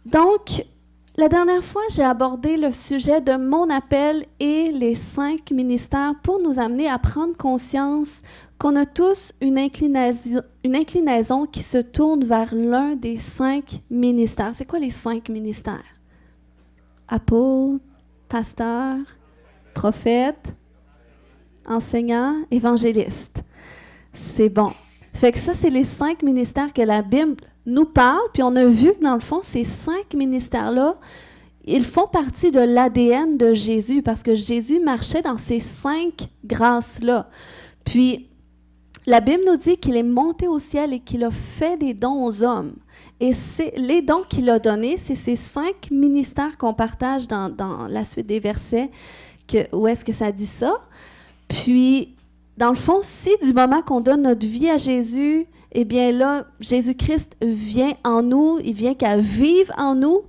Donc, la dernière fois, j'ai abordé le sujet de mon appel et les 5 ministères pour nous amener à prendre conscience qu'on a tous une inclinaison qui se tourne vers l'un des 5 ministères. C'est quoi les 5 ministères? Apôtre, pasteur, prophète, enseignant, évangéliste. C'est bon. Fait que ça, c'est les 5 ministères que la Bible nous parle, puis on a vu que dans le fond, ces 5 ministères-là, ils font partie de l'ADN de Jésus, parce que Jésus marchait dans ces 5 grâces-là. Puis, la Bible nous dit qu'il est monté au ciel et qu'il a fait des dons aux hommes. Et les dons qu'il a donnés, c'est ces 5 ministères qu'on partage dans la suite des versets, où est-ce que ça dit ça. Puis, dans le fond, si du moment qu'on donne notre vie à Jésus, eh bien là, Jésus-Christ vient en nous, il vient qu'à vivre en nous,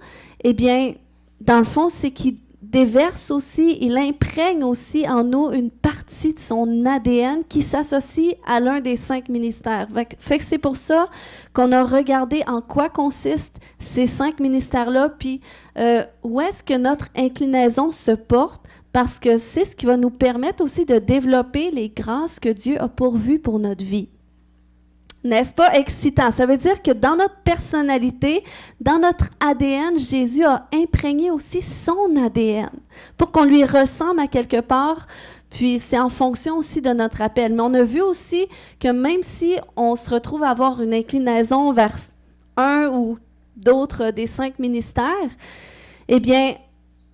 eh bien, dans le fond, c'est qu'il déverse aussi, il imprègne aussi en nous une partie de son ADN qui s'associe à l'un des 5 ministères. Fait que c'est pour ça qu'on a regardé en quoi consistent ces 5 ministères-là, puis où est-ce que notre inclinaison se porte, parce que c'est ce qui va nous permettre aussi de développer les grâces que Dieu a pourvues pour notre vie. N'est-ce pas excitant? Ça veut dire que dans notre personnalité, dans notre ADN, Jésus a imprégné aussi son ADN pour qu'on lui ressemble à quelque part. Puis c'est en fonction aussi de notre appel. Mais on a vu aussi que même si on se retrouve à avoir une inclinaison vers un ou d'autres des 5 ministères, eh bien,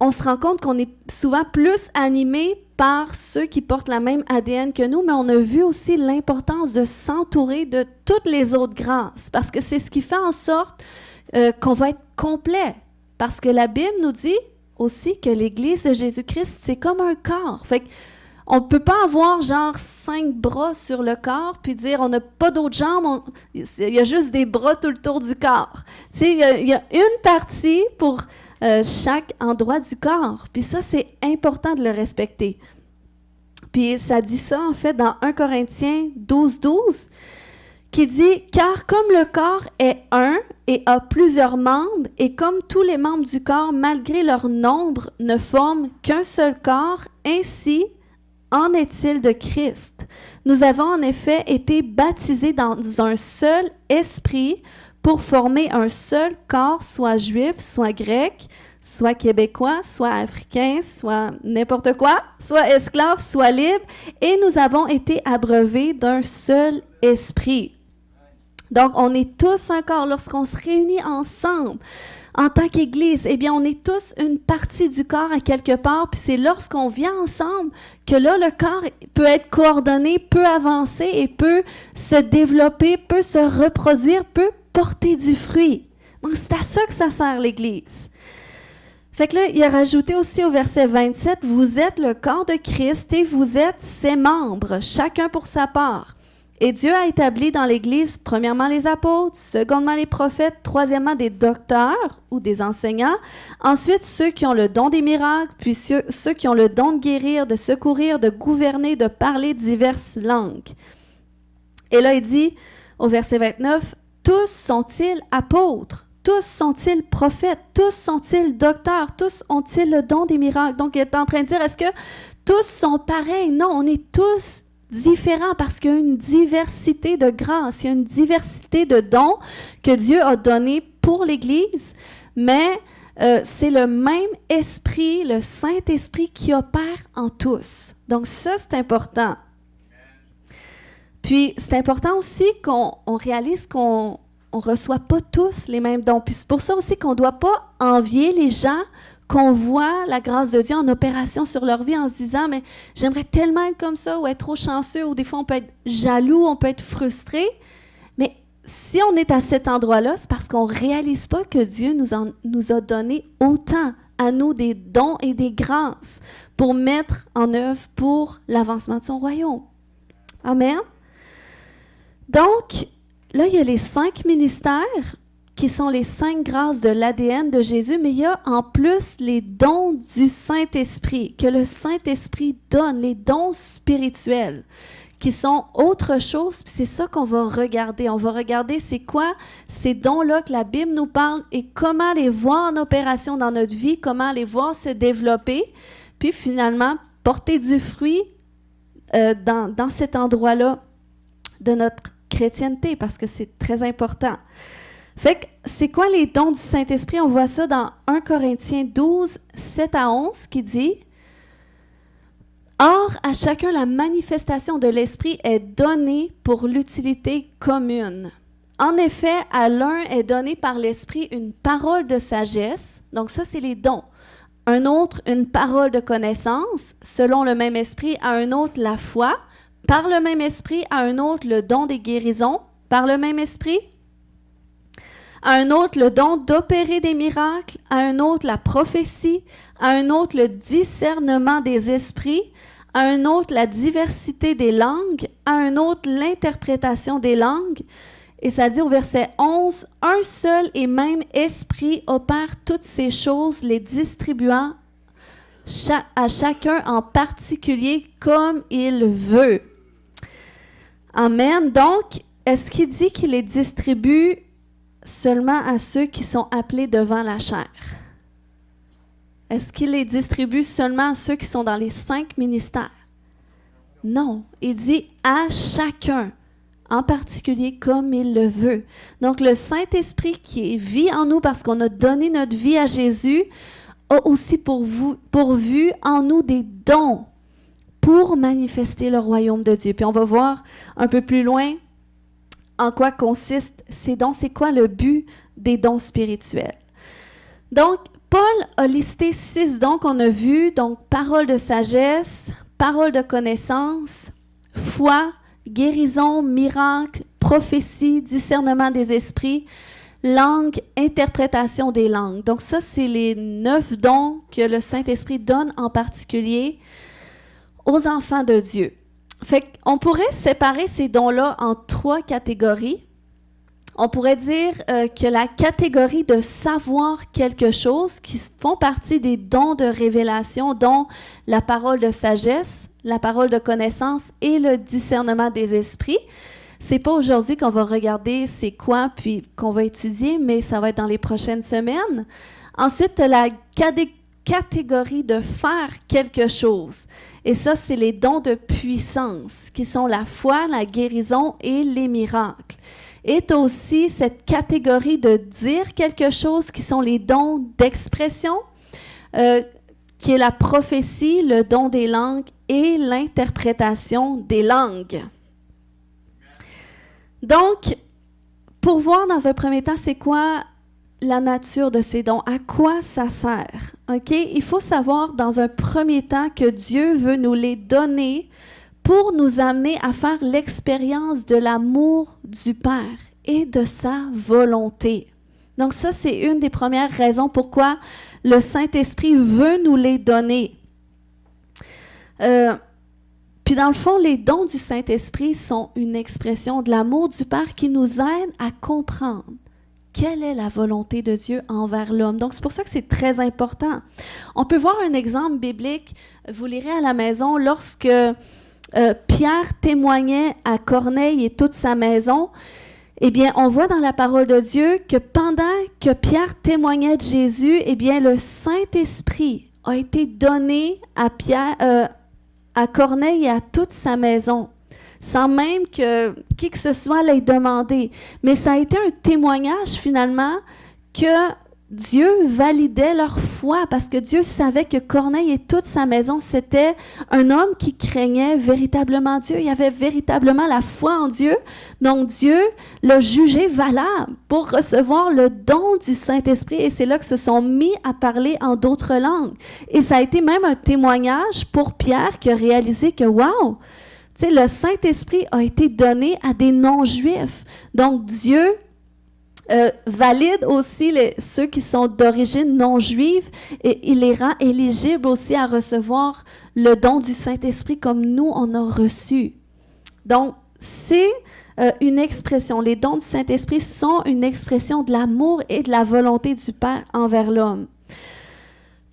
on se rend compte qu'on est souvent plus animé par ceux qui portent la même ADN que nous, mais on a vu aussi l'importance de s'entourer de toutes les autres grâces, parce que c'est ce qui fait en sorte qu'on va être complet. Parce que la Bible nous dit aussi que l'Église de Jésus-Christ, c'est comme un corps. Fait qu'on ne peut pas avoir genre 5 bras sur le corps, puis dire on n'a pas d'autres jambes, il y a juste des bras tout le tour du corps. Il y a une partie pour chaque endroit du corps. Puis ça, c'est important de le respecter. Puis ça dit ça, en fait, dans 1 Corinthiens 12, qui dit « Car comme le corps est un et a plusieurs membres, et comme tous les membres du corps, malgré leur nombre, ne forment qu'un seul corps, ainsi en est-il de Christ. Nous avons en effet été baptisés dans un seul esprit, pour former un seul corps, soit juif, soit grec, soit québécois, soit africain, soit n'importe quoi, soit esclave, soit libre, et nous avons été abreuvés d'un seul esprit. » Donc, on est tous un corps. Lorsqu'on se réunit ensemble, en tant qu'Église, eh bien, on est tous une partie du corps à quelque part, puis c'est lorsqu'on vient ensemble que là, le corps peut être coordonné, peut avancer et peut se développer, peut se reproduire, peut porter du fruit. Donc, c'est à ça que ça sert l'Église. Fait que là, il a rajouté aussi au verset 27, « Vous êtes le corps de Christ et vous êtes ses membres, chacun pour sa part. Et Dieu a établi dans l'Église, premièrement les apôtres, secondement les prophètes, troisièmement des docteurs ou des enseignants, ensuite ceux qui ont le don des miracles, puis ceux qui ont le don de guérir, de secourir, de gouverner, de parler diverses langues. » Et là, il dit au verset 29, « Tous sont-ils apôtres? Tous sont-ils prophètes? Tous sont-ils docteurs? Tous ont-ils le don des miracles? » Donc, il est en train de dire, est-ce que tous sont pareils? Non, on est tous différents parce qu'il y a une diversité de grâces, il y a une diversité de dons que Dieu a donnés pour l'Église, mais c'est le même esprit, le Saint-Esprit qui opère en tous. Donc ça, c'est important. Puis, c'est important aussi qu'on réalise qu'on ne reçoit pas tous les mêmes dons. Puis c'est pour ça aussi qu'on ne doit pas envier les gens qu'on voit la grâce de Dieu en opération sur leur vie en se disant « mais j'aimerais tellement être comme ça » ou être trop chanceux, ou des fois on peut être jaloux, on peut être frustré. Mais si on est à cet endroit-là, c'est parce qu'on ne réalise pas que Dieu nous a donné autant à nous des dons et des grâces pour mettre en œuvre pour l'avancement de son royaume. Amen. Donc, là, il y a les 5 ministères qui sont les 5 grâces de l'ADN de Jésus, mais il y a en plus les dons du Saint-Esprit, que le Saint-Esprit donne, les dons spirituels, qui sont autre chose, puis c'est ça qu'on va regarder. On va regarder c'est quoi ces dons-là que la Bible nous parle et comment les voir en opération dans notre vie, comment les voir se développer, puis finalement porter du fruit dans cet endroit-là de notre chrétienté, parce que c'est très important. Fait que c'est quoi les dons du Saint-Esprit? On voit ça dans 1 Corinthiens 12, 7 à 11, qui dit « Or, à chacun la manifestation de l'Esprit est donnée pour l'utilité commune. En effet, à l'un est donnée par l'Esprit une parole de sagesse, donc ça c'est les dons. Un autre, une parole de connaissance, selon le même Esprit, à un autre la foi, par le même Esprit, à un autre le don des guérisons, par le même Esprit, à un autre le don d'opérer des miracles, à un autre la prophétie, à un autre le discernement des esprits, à un autre la diversité des langues, à un autre l'interprétation des langues. » Et ça dit au verset 11, « Un seul et même esprit opère toutes ces choses, les distribuant à chacun en particulier comme il veut. » Amen. Donc, est-ce qu'il dit qu'il les distribue seulement à ceux qui sont appelés devant la chair? Est-ce qu'il les distribue seulement à ceux qui sont dans les 5 ministères? Non. Il dit à chacun, en particulier comme il le veut. Donc, le Saint-Esprit qui vit en nous parce qu'on a donné notre vie à Jésus a aussi pourvu en nous des dons pour manifester le royaume de Dieu. Puis on va voir un peu plus loin en quoi consistent ces dons, c'est quoi le but des dons spirituels. Donc, Paul a listé 6 dons qu'on a vus, donc parole de sagesse, parole de connaissance, foi, guérison, miracle, prophétie, discernement des esprits, langue, interprétation des langues. Donc ça, c'est les 9 dons que le Saint-Esprit donne en particulier aux enfants de Dieu. Fait qu'on pourrait séparer ces dons-là en 3 catégories. On pourrait dire que la catégorie de savoir quelque chose, qui font partie des dons de révélation, dont la parole de sagesse, la parole de connaissance et le discernement des esprits. C'est pas aujourd'hui qu'on va regarder c'est quoi, puis qu'on va étudier, mais ça va être dans les prochaines semaines. Ensuite, la catégorie de faire quelque chose. Et ça, c'est les dons de puissance, qui sont la foi, la guérison et les miracles. Et tu as aussi cette catégorie de dire quelque chose, qui sont les dons d'expression, qui est la prophétie, le don des langues et l'interprétation des langues. Donc, pour voir dans un premier temps, c'est quoi la nature de ces dons, à quoi ça sert. Okay? Il faut savoir dans un premier temps que Dieu veut nous les donner pour nous amener à faire l'expérience de l'amour du Père et de sa volonté. Donc ça, c'est une des premières raisons pourquoi le Saint-Esprit veut nous les donner. Puis dans le fond, les dons du Saint-Esprit sont une expression de l'amour du Père qui nous aide à comprendre quelle est la volonté de Dieu envers l'homme. Donc c'est pour ça que c'est très important. On peut voir un exemple biblique, vous lirez à la maison, lorsque Pierre témoignait à Corneille et toute sa maison, eh bien, on voit dans la parole de Dieu que pendant que Pierre témoignait de Jésus, eh bien, le Saint-Esprit a été donné à Pierre, à Corneille et à toute sa maison, sans même que qui que ce soit l'ait demandé. Mais ça a été un témoignage finalement que Dieu validait leur foi parce que Dieu savait que Corneille et toute sa maison, c'était un homme qui craignait véritablement Dieu. Il avait véritablement la foi en Dieu. Donc Dieu l'a jugé valable pour recevoir le don du Saint-Esprit et c'est là qu'ils se sont mis à parler en d'autres langues. Et ça a été même un témoignage pour Pierre qui a réalisé que, wow, tu sais, le Saint-Esprit a été donné à des non-juifs. Donc Dieu valide aussi ceux qui sont d'origine non juive et il les rend éligibles aussi à recevoir le don du Saint-Esprit comme nous, on a reçu. Donc, c'est une expression. Les dons du Saint-Esprit sont une expression de l'amour et de la volonté du Père envers l'homme.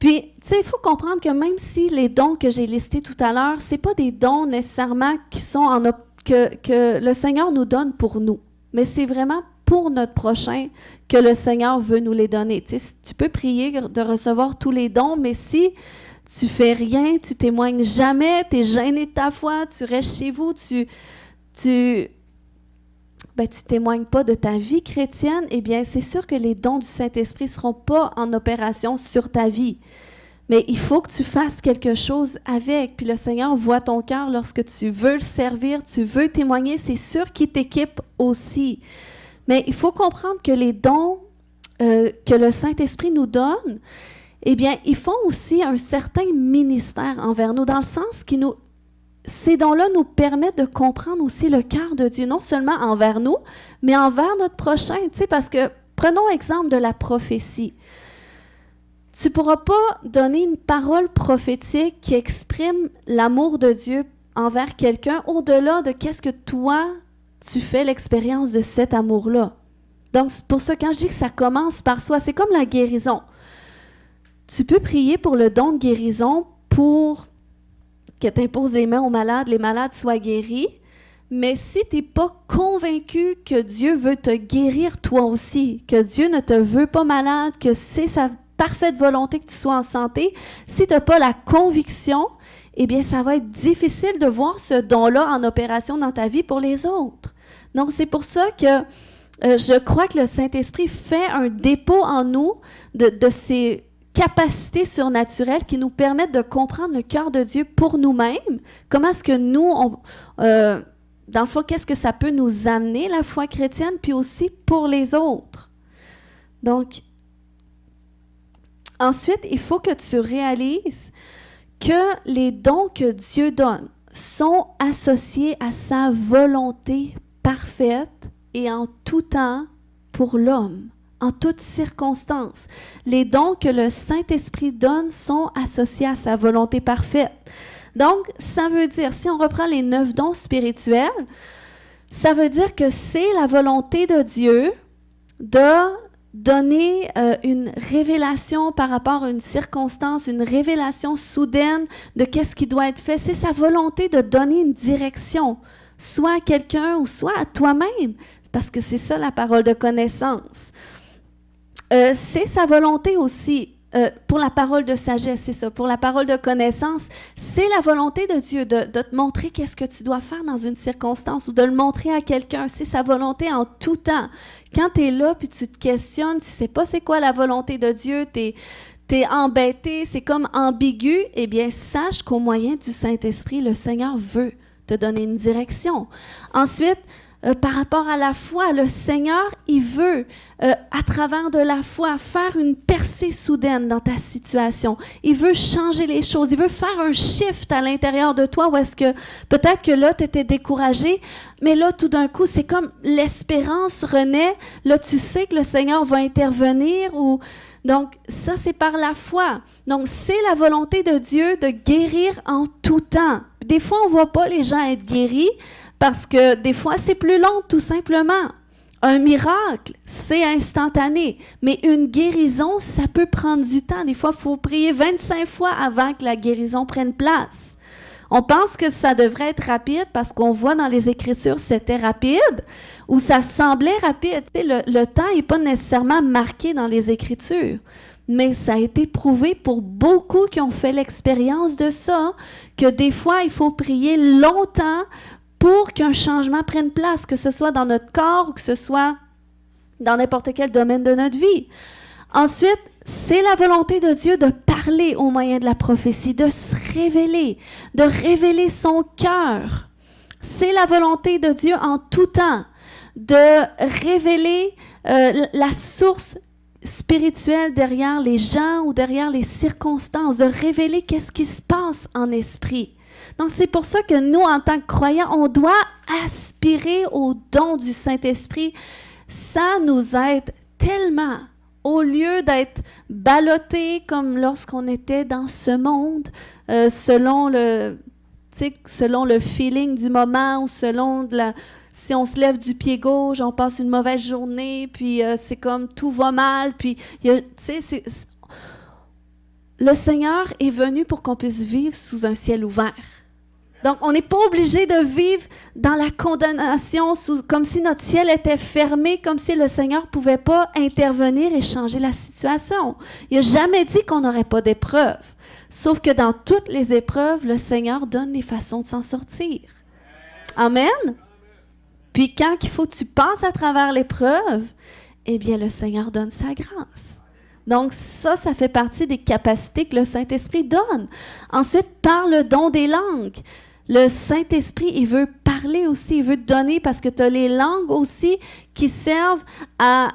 Puis, tu sais, il faut comprendre que même si les dons que j'ai listés tout à l'heure, ce n'est pas des dons nécessairement qui sont que le Seigneur nous donne pour nous. Mais c'est vraiment pour notre prochain que le Seigneur veut nous les donner. Tu sais, tu peux prier de recevoir tous les dons, mais si tu fais rien, tu témoignes jamais, tu es gêné de ta foi, tu restes chez vous, tu témoignes pas de ta vie chrétienne, eh bien, c'est sûr que les dons du Saint-Esprit ne seront pas en opération sur ta vie. Mais il faut que tu fasses quelque chose avec. Puis le Seigneur voit ton cœur lorsque tu veux le servir, tu veux témoigner, c'est sûr qu'il t'équipe aussi. Mais il faut comprendre que les dons que le Saint-Esprit nous donne, eh bien, ils font aussi un certain ministère envers nous, dans le sens que ces dons-là nous permettent de comprendre aussi le cœur de Dieu, non seulement envers nous, mais envers notre prochain. Tu sais, parce que, prenons l'exemple de la prophétie. Tu ne pourras pas donner une parole prophétique qui exprime l'amour de Dieu envers quelqu'un au-delà de qu'est-ce que toi, tu fais l'expérience de cet amour-là. Donc, c'est pour ça, quand je dis que ça commence par soi, c'est comme la guérison. Tu peux prier pour le don de guérison pour que tu imposes les mains aux malades, les malades soient guéris, mais si tu n'es pas convaincu que Dieu veut te guérir toi aussi, que Dieu ne te veut pas malade, que c'est sa parfaite volonté que tu sois en santé, si tu n'as pas la conviction, eh bien, ça va être difficile de voir ce don-là en opération dans ta vie pour les autres. Donc, c'est pour ça que je crois que le Saint-Esprit fait un dépôt en nous de ces capacités surnaturelles qui nous permettent de comprendre le cœur de Dieu pour nous-mêmes. Comment est-ce que nous, dans le fond, qu'est-ce que ça peut nous amener, la foi chrétienne, puis aussi pour les autres. Donc, ensuite, il faut que tu réalises que les dons que Dieu donne sont associés à sa volonté parfaite et en tout temps pour l'homme, en toutes circonstances. Les dons que le Saint-Esprit donne sont associés à sa volonté parfaite. Donc, ça veut dire, si on reprend les 9 dons spirituels, ça veut dire que c'est la volonté de Dieu de donner une révélation par rapport à une circonstance, une révélation soudaine de qu'est-ce qui doit être fait. C'est sa volonté de donner une direction, soit à quelqu'un ou soit à toi-même, parce que c'est ça la parole de connaissance. C'est sa volonté aussi, pour la parole de sagesse, c'est ça, pour la parole de connaissance, c'est la volonté de Dieu de te montrer qu'est-ce que tu dois faire dans une circonstance ou de le montrer à quelqu'un. C'est sa volonté en tout temps. Quand tu es là puis tu te questionnes, tu ne sais pas c'est quoi la volonté de Dieu, tu es embêté, c'est comme ambigu, eh bien, sache qu'au moyen du Saint-Esprit, le Seigneur veut te donner une direction. Ensuite, par rapport à la foi, le Seigneur, il veut, à travers de la foi, faire une percée soudaine dans ta situation. Il veut changer les choses. Il veut faire un shift à l'intérieur de toi où est-ce que peut-être que là, tu étais découragé, mais là, tout d'un coup, c'est comme l'espérance renaît. Là, tu sais que le Seigneur va intervenir ou... Donc, ça, c'est par la foi. Donc, c'est la volonté de Dieu de guérir en tout temps. Des fois, on ne voit pas les gens être guéris, parce que des fois, c'est plus long, tout simplement. Un miracle, c'est instantané. Mais une guérison, ça peut prendre du temps. Des fois, il faut prier 25 fois avant que la guérison prenne place. On pense que ça devrait être rapide parce qu'on voit dans les Écritures c'était rapide ou ça semblait rapide. Tu sais, le temps n'est pas nécessairement marqué dans les Écritures. Mais ça a été prouvé pour beaucoup qui ont fait l'expérience de ça, que des fois, il faut prier longtemps pour qu'un changement prenne place, que ce soit dans notre corps ou que ce soit dans n'importe quel domaine de notre vie. Ensuite, c'est la volonté de Dieu de parler au moyen de la prophétie, de se révéler, de révéler son cœur. C'est la volonté de Dieu en tout temps de révéler la source spirituelle derrière les gens ou derrière les circonstances, de révéler qu'est-ce qui se passe en esprit. Donc, c'est pour ça que nous, en tant que croyants, on doit aspirer au don du Saint-Esprit. Ça nous aide tellement, au lieu d'être ballottés comme lorsqu'on était dans ce monde, selon le feeling du moment ou selon si on se lève du pied gauche, on passe une mauvaise journée, puis c'est comme tout va mal, puis le Seigneur est venu pour qu'on puisse vivre sous un ciel ouvert. Donc, on n'est pas obligé de vivre dans la condamnation, comme si notre ciel était fermé, comme si le Seigneur ne pouvait pas intervenir et changer la situation. Il n'a jamais dit qu'on n'aurait pas d'épreuves. Sauf que dans toutes les épreuves, le Seigneur donne des façons de s'en sortir. Amen. Puis quand il faut que tu passes à travers l'épreuve, eh bien, le Seigneur donne sa grâce. Donc ça fait partie des capacités que le Saint-Esprit donne. Ensuite, par le don des langues. Le Saint-Esprit, il veut parler aussi, il veut donner, parce que tu as les langues aussi qui servent dans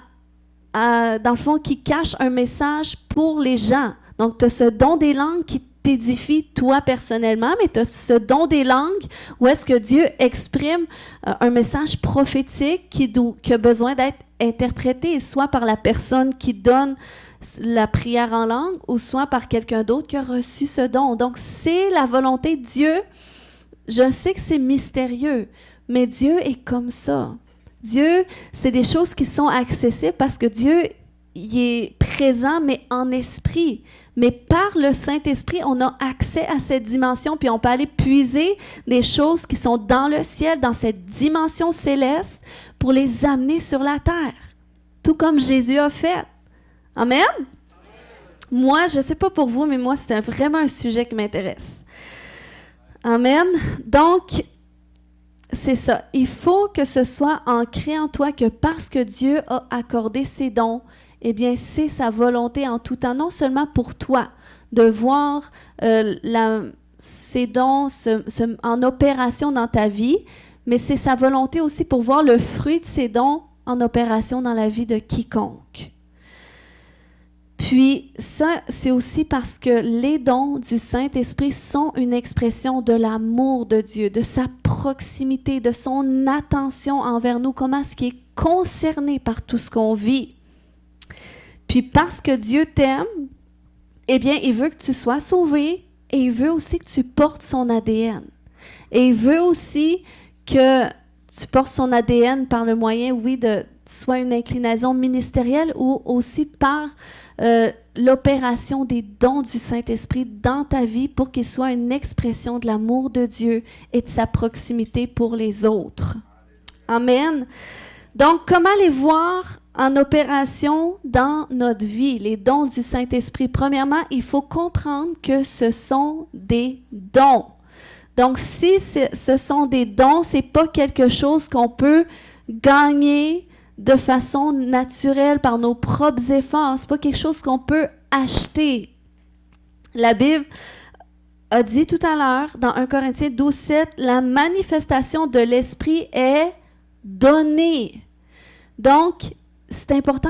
le fond, qui cachent un message pour les gens. Donc, tu as ce don des langues qui t'édifie toi personnellement, mais tu as ce don des langues où est-ce que Dieu exprime un message prophétique qui a besoin d'être interprété, soit par la personne qui donne la prière en langue, ou soit par quelqu'un d'autre qui a reçu ce don. Donc, c'est la volonté de Dieu. Je sais que c'est mystérieux, mais Dieu est comme ça. Dieu, c'est des choses qui sont accessibles parce que Dieu, il est présent, mais en esprit. Mais par le Saint-Esprit, on a accès à cette dimension, puis on peut aller puiser des choses qui sont dans le ciel, dans cette dimension céleste, pour les amener sur la terre. Tout comme Jésus a fait. Amen? Amen. Moi, je ne sais pas pour vous, mais moi, c'est vraiment un sujet qui m'intéresse. Amen. Donc, c'est ça. Il faut que ce soit ancré en toi que parce que Dieu a accordé ses dons, eh bien, c'est sa volonté en tout temps, non seulement pour toi, de voir ces dons en opération dans ta vie, mais c'est sa volonté aussi pour voir le fruit de ces dons en opération dans la vie de quiconque. Puis ça, c'est aussi parce que les dons du Saint-Esprit sont une expression de l'amour de Dieu, de sa proximité, de son attention envers nous, comment est-ce qu'il est concerné par tout ce qu'on vit. Puis parce que Dieu t'aime, eh bien, il veut que tu sois sauvé et il veut aussi que tu portes son ADN. Et il veut aussi que tu portes son ADN par le moyen, oui, de soit une inclinaison ministérielle ou aussi par l'opération des dons du Saint-Esprit dans ta vie pour qu'il soit une expression de l'amour de Dieu et de sa proximité pour les autres. Amen. Donc, comment les voir en opération dans notre vie, les dons du Saint-Esprit? Premièrement, il faut comprendre que ce sont des dons. Donc, si ce sont des dons, ce n'est pas quelque chose qu'on peut gagner de façon naturelle par nos propres efforts. Ce n'est pas quelque chose qu'on peut acheter. La Bible a dit tout à l'heure, dans 1 Corinthiens 12:7, la manifestation de l'Esprit est donnée. Donc, c'est important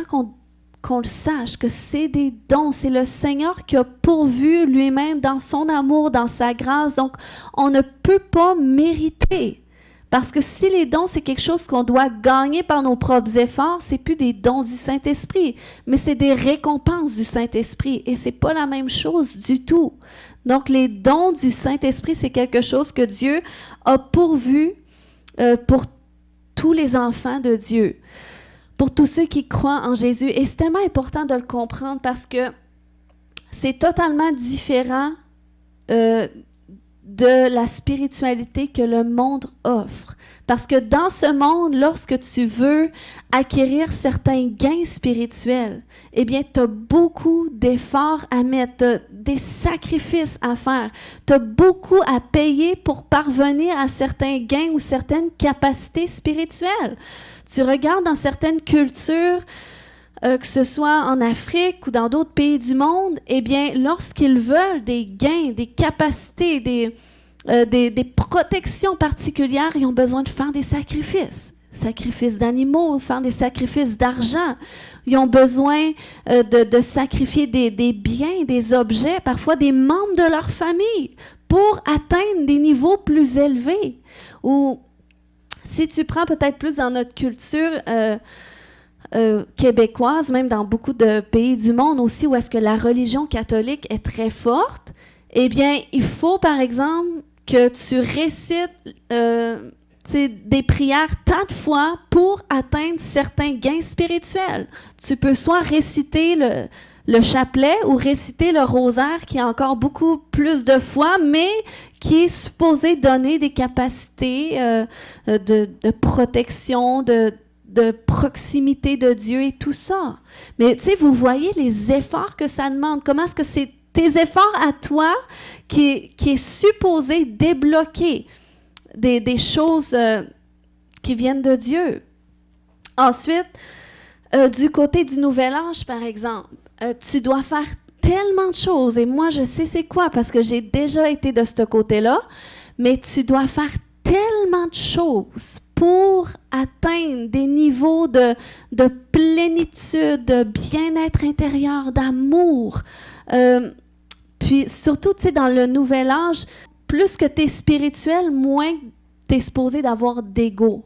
qu'on le sache, que c'est des dons. C'est le Seigneur qui a pourvu lui-même dans son amour, dans sa grâce. Donc, on ne peut pas mériter. Parce que si les dons, c'est quelque chose qu'on doit gagner par nos propres efforts, c'est plus des dons du Saint-Esprit, mais c'est des récompenses du Saint-Esprit. Et c'est pas la même chose du tout. Donc, les dons du Saint-Esprit, c'est quelque chose que Dieu a pourvu pour tous les enfants de Dieu, pour tous ceux qui croient en Jésus. Et c'est tellement important de le comprendre parce que c'est totalement différent de la spiritualité que le monde offre. Parce que dans ce monde, lorsque tu veux acquérir certains gains spirituels, eh bien, tu as beaucoup d'efforts à mettre, tu as des sacrifices à faire, tu as beaucoup à payer pour parvenir à certains gains ou certaines capacités spirituelles. Tu regardes dans certaines cultures, que ce soit en Afrique ou dans d'autres pays du monde, eh bien, lorsqu'ils veulent des gains, des capacités, des protections particulières, ils ont besoin de faire des sacrifices. Sacrifices d'animaux, faire des sacrifices d'argent. Ils ont besoin de sacrifier des biens, des objets, parfois des membres de leur famille, pour atteindre des niveaux plus élevés. Ou si tu prends peut-être plus dans notre culture québécoise, même dans beaucoup de pays du monde aussi, où est-ce que la religion catholique est très forte, eh bien, il faut, par exemple, que tu récites des prières tant de fois pour atteindre certains gains spirituels. Tu peux soit réciter le chapelet ou réciter le rosaire qui a encore beaucoup plus de foi, mais qui est supposé donner des capacités de protection, de proximité de Dieu et tout ça. Mais tu sais, vous voyez les efforts que ça demande. Comment est-ce que c'est tes efforts à toi qui est supposé débloquer des choses qui viennent de Dieu. Ensuite, du côté du Nouvel Âge, par exemple, tu dois faire tellement de choses. Et moi, je sais c'est quoi parce que j'ai déjà été de ce côté-là. Mais tu dois faire tellement de choses pour atteindre des niveaux de plénitude, de bien-être intérieur, d'amour. Puis surtout, tu sais, dans le Nouvel Âge, plus que tu es spirituel, moins tu es supposé d'avoir d'ego.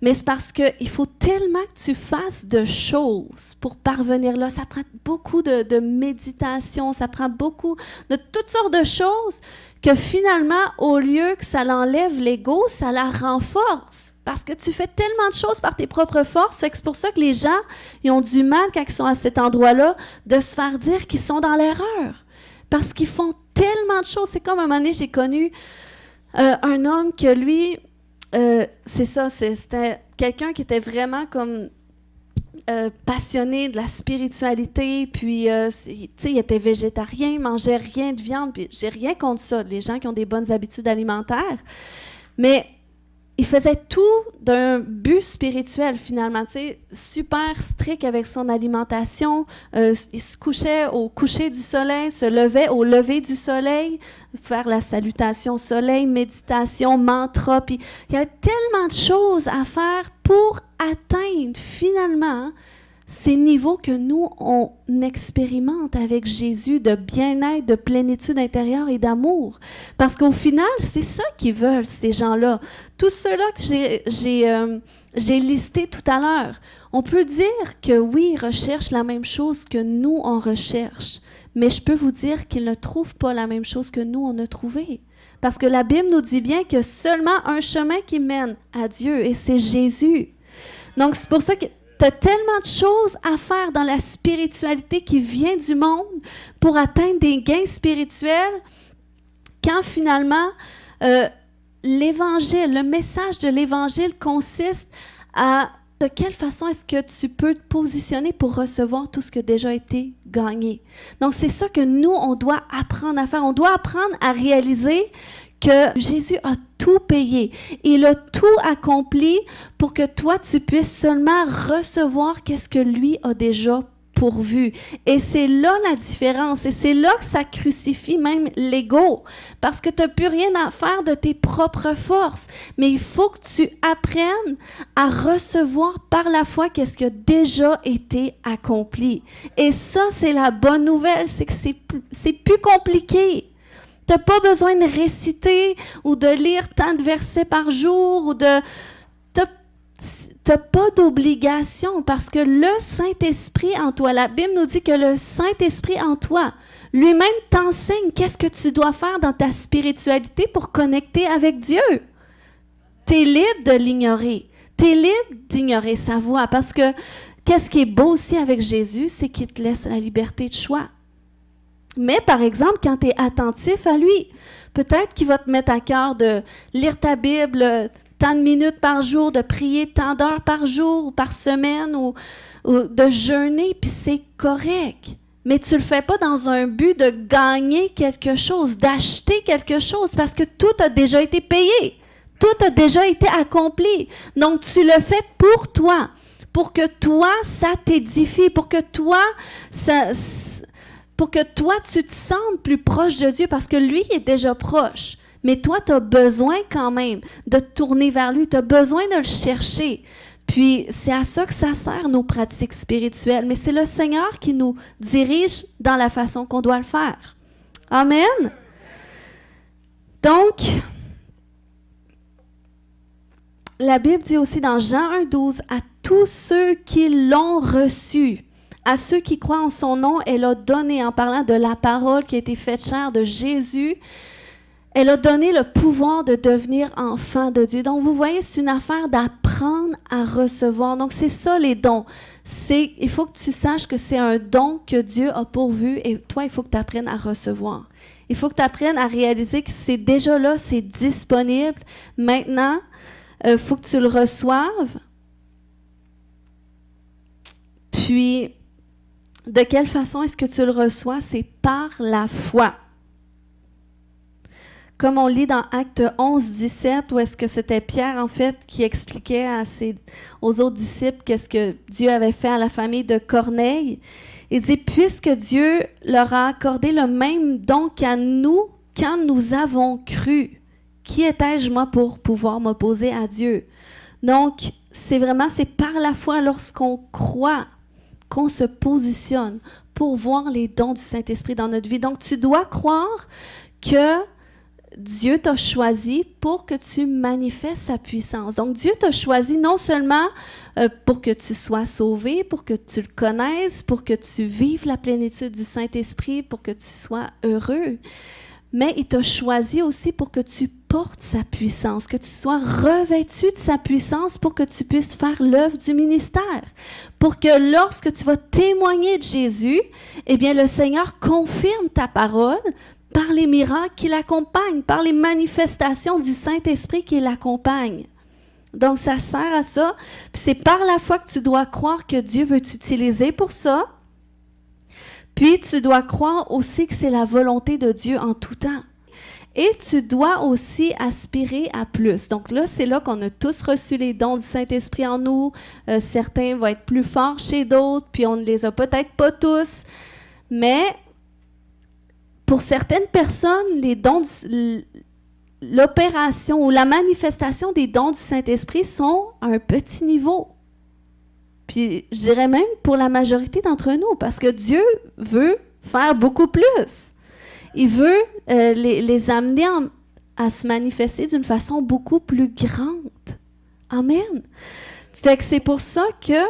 Mais c'est parce qu'il faut tellement que tu fasses de choses pour parvenir là. Ça prend beaucoup de méditation, ça prend beaucoup de toutes sortes de choses que finalement, au lieu que ça l'enlève l'ego, ça la renforce. Parce que tu fais tellement de choses par tes propres forces, fait que c'est pour ça que les gens ils ont du mal quand ils sont à cet endroit-là de se faire dire qu'ils sont dans l'erreur. Parce qu'ils font tellement de choses. C'est comme un moment donné, j'ai connu un homme que lui... c'est ça, c'était quelqu'un qui était vraiment comme passionné de la spiritualité, puis tu sais, il était végétarien, il mangeait rien de viande, puis j'ai rien contre ça, les gens qui ont des bonnes habitudes alimentaires, mais il faisait tout d'un but spirituel finalement, tu sais, super strict avec son alimentation, il se couchait au coucher du soleil, se levait au lever du soleil, faire la salutation soleil, méditation, mantra, puis il y avait tellement de choses à faire pour atteindre finalement ces niveaux que nous, on expérimente avec Jésus de bien-être, de plénitude intérieure et d'amour. Parce qu'au final, c'est ça qu'ils veulent, ces gens-là. Tous ceux-là que j'ai listés tout à l'heure, on peut dire que oui, ils recherchent la même chose que nous, on recherche. Mais je peux vous dire qu'ils ne trouvent pas la même chose que nous, on a trouvé. Parce que la Bible nous dit bien qu'il y a seulement un chemin qui mène à Dieu, et c'est Jésus. Donc, c'est pour ça que tu as tellement de choses à faire dans la spiritualité qui vient du monde pour atteindre des gains spirituels quand finalement l'Évangile, le message de l'Évangile consiste à de quelle façon est-ce que tu peux te positionner pour recevoir tout ce qui a déjà été gagné. Donc, c'est ça que nous, on doit apprendre à faire. On doit apprendre à réaliser que Jésus a tout payé. Il a tout accompli pour que toi, tu puisses seulement recevoir qu'est-ce que lui a déjà pourvu. Et c'est là la différence. Et c'est là que ça crucifie même l'ego. Parce que tu n'as plus rien à faire de tes propres forces. Mais il faut que tu apprennes à recevoir par la foi qu'est-ce qui a déjà été accompli. Et ça, c'est la bonne nouvelle. C'est que c'est plus compliqué. Tu n'as pas besoin de réciter ou de lire tant de versets par jour ou de... Tu n'as pas d'obligation parce que le Saint-Esprit en toi, la Bible nous dit que le Saint-Esprit en toi, lui-même t'enseigne qu'est-ce que tu dois faire dans ta spiritualité pour connecter avec Dieu. Tu es libre de l'ignorer. Tu es libre d'ignorer sa voix parce que qu'est-ce qui est beau aussi avec Jésus, c'est qu'il te laisse la liberté de choix. Mais, par exemple, quand tu es attentif à lui, peut-être qu'il va te mettre à cœur de lire ta Bible tant de minutes par jour, de prier tant d'heures par jour ou par semaine ou de jeûner, puis c'est correct. Mais tu ne le fais pas dans un but de gagner quelque chose, d'acheter quelque chose, parce que tout a déjà été payé. Tout a déjà été accompli. Donc, tu le fais pour toi, pour que toi, ça t'édifie, pour que toi, tu te sentes plus proche de Dieu parce que lui il est déjà proche. Mais toi, tu as besoin quand même de te tourner vers lui. Tu as besoin de le chercher. Puis, c'est à ça que ça sert, nos pratiques spirituelles. Mais c'est le Seigneur qui nous dirige dans la façon qu'on doit le faire. Amen. Donc, la Bible dit aussi dans Jean 1,12, « À tous ceux qui l'ont reçu, à ceux qui croient en son nom, elle a donné, en parlant de la parole qui a été faite chair de Jésus, elle a donné le pouvoir de devenir enfant de Dieu. » Donc, vous voyez, c'est une affaire d'apprendre apprendre à recevoir. Donc, c'est ça les dons. Il faut que tu saches que c'est un don que Dieu a pourvu et toi, il faut que tu apprennes à recevoir. Il faut que tu apprennes à réaliser que c'est déjà là, c'est disponible. Maintenant, il faut que tu le reçoives. Puis, de quelle façon est-ce que tu le reçois? C'est par la foi. Comme on lit dans Actes 11, 17, où est-ce que c'était Pierre, en fait, qui expliquait aux autres disciples qu'est-ce que Dieu avait fait à la famille de Corneille. Il dit, puisque Dieu leur a accordé le même don qu'à nous, quand nous avons cru, qui étais-je, moi, pour pouvoir m'opposer à Dieu? Donc, c'est par la foi, lorsqu'on croit, qu'on se positionne pour voir les dons du Saint-Esprit dans notre vie. Donc, tu dois croire que Dieu t'a choisi pour que tu manifestes sa puissance. Donc, Dieu t'a choisi non seulement pour que tu sois sauvé, pour que tu le connaisses, pour que tu vives la plénitude du Saint-Esprit, pour que tu sois heureux, mais il t'a choisi aussi pour que tu portes sa puissance, que tu sois revêtu de sa puissance pour que tu puisses faire l'œuvre du ministère. Pour que lorsque tu vas témoigner de Jésus, eh bien, le Seigneur confirme ta parole par les miracles qui l'accompagnent, par les manifestations du Saint-Esprit qui l'accompagnent. Donc, ça sert à ça. Puis c'est par la foi que tu dois croire que Dieu veut t'utiliser pour ça. Puis, tu dois croire aussi que c'est la volonté de Dieu en tout temps. Et tu dois aussi aspirer à plus. Donc là, c'est là qu'on a tous reçu les dons du Saint-Esprit en nous. Certains vont être plus forts chez d'autres, puis on ne les a peut-être pas tous. Mais pour certaines personnes, les dons, l'opération ou la manifestation des dons du Saint-Esprit sont à un petit niveau. Puis je dirais même pour la majorité d'entre nous, parce que Dieu veut faire beaucoup plus. Il veut les amener à se manifester d'une façon beaucoup plus grande. Amen. Fait que c'est pour ça que,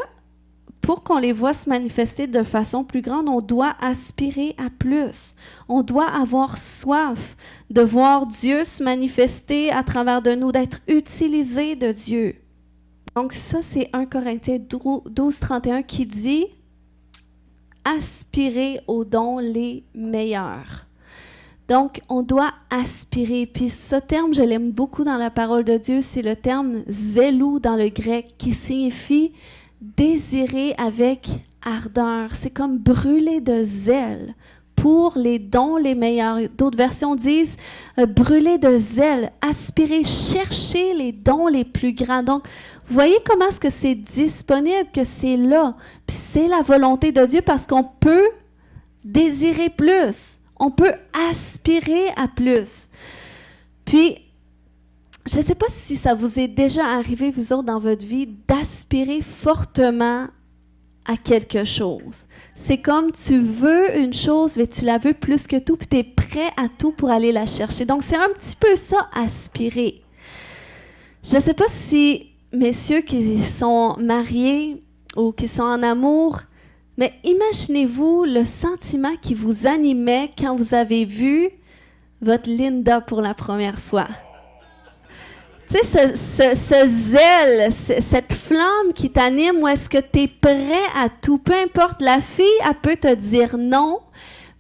pour qu'on les voit se manifester de façon plus grande, on doit aspirer à plus. On doit avoir soif de voir Dieu se manifester à travers de nous, d'être utilisé de Dieu. Donc ça, c'est 1 Corinthiens 12, 31 qui dit « Aspirez aux dons les meilleurs ». Donc, on doit aspirer. Puis ce terme, je l'aime beaucoup dans la parole de Dieu, c'est le terme « zélou » dans le grec, qui signifie « désirer avec ardeur ». C'est comme brûler de zèle pour les dons les meilleurs. D'autres versions disent brûler de zèle, aspirer, chercher les dons les plus grands. Donc, vous voyez comment est-ce que c'est disponible, que c'est là. Puis c'est la volonté de Dieu parce qu'on peut désirer plus. On peut aspirer à plus. Puis, je ne sais pas si ça vous est déjà arrivé, vous autres, dans votre vie, d'aspirer fortement à quelque chose. C'est comme tu veux une chose, mais tu la veux plus que tout, puis tu es prêt à tout pour aller la chercher. Donc, c'est un petit peu ça, aspirer. Je ne sais pas si, messieurs qui sont mariés ou qui sont en amour, mais imaginez-vous le sentiment qui vous animait quand vous avez vu votre Linda pour la première fois. Tu sais, ce zèle, cette flamme qui t'anime, où est-ce que tu es prêt à tout? Peu importe, la fille, elle peut te dire non,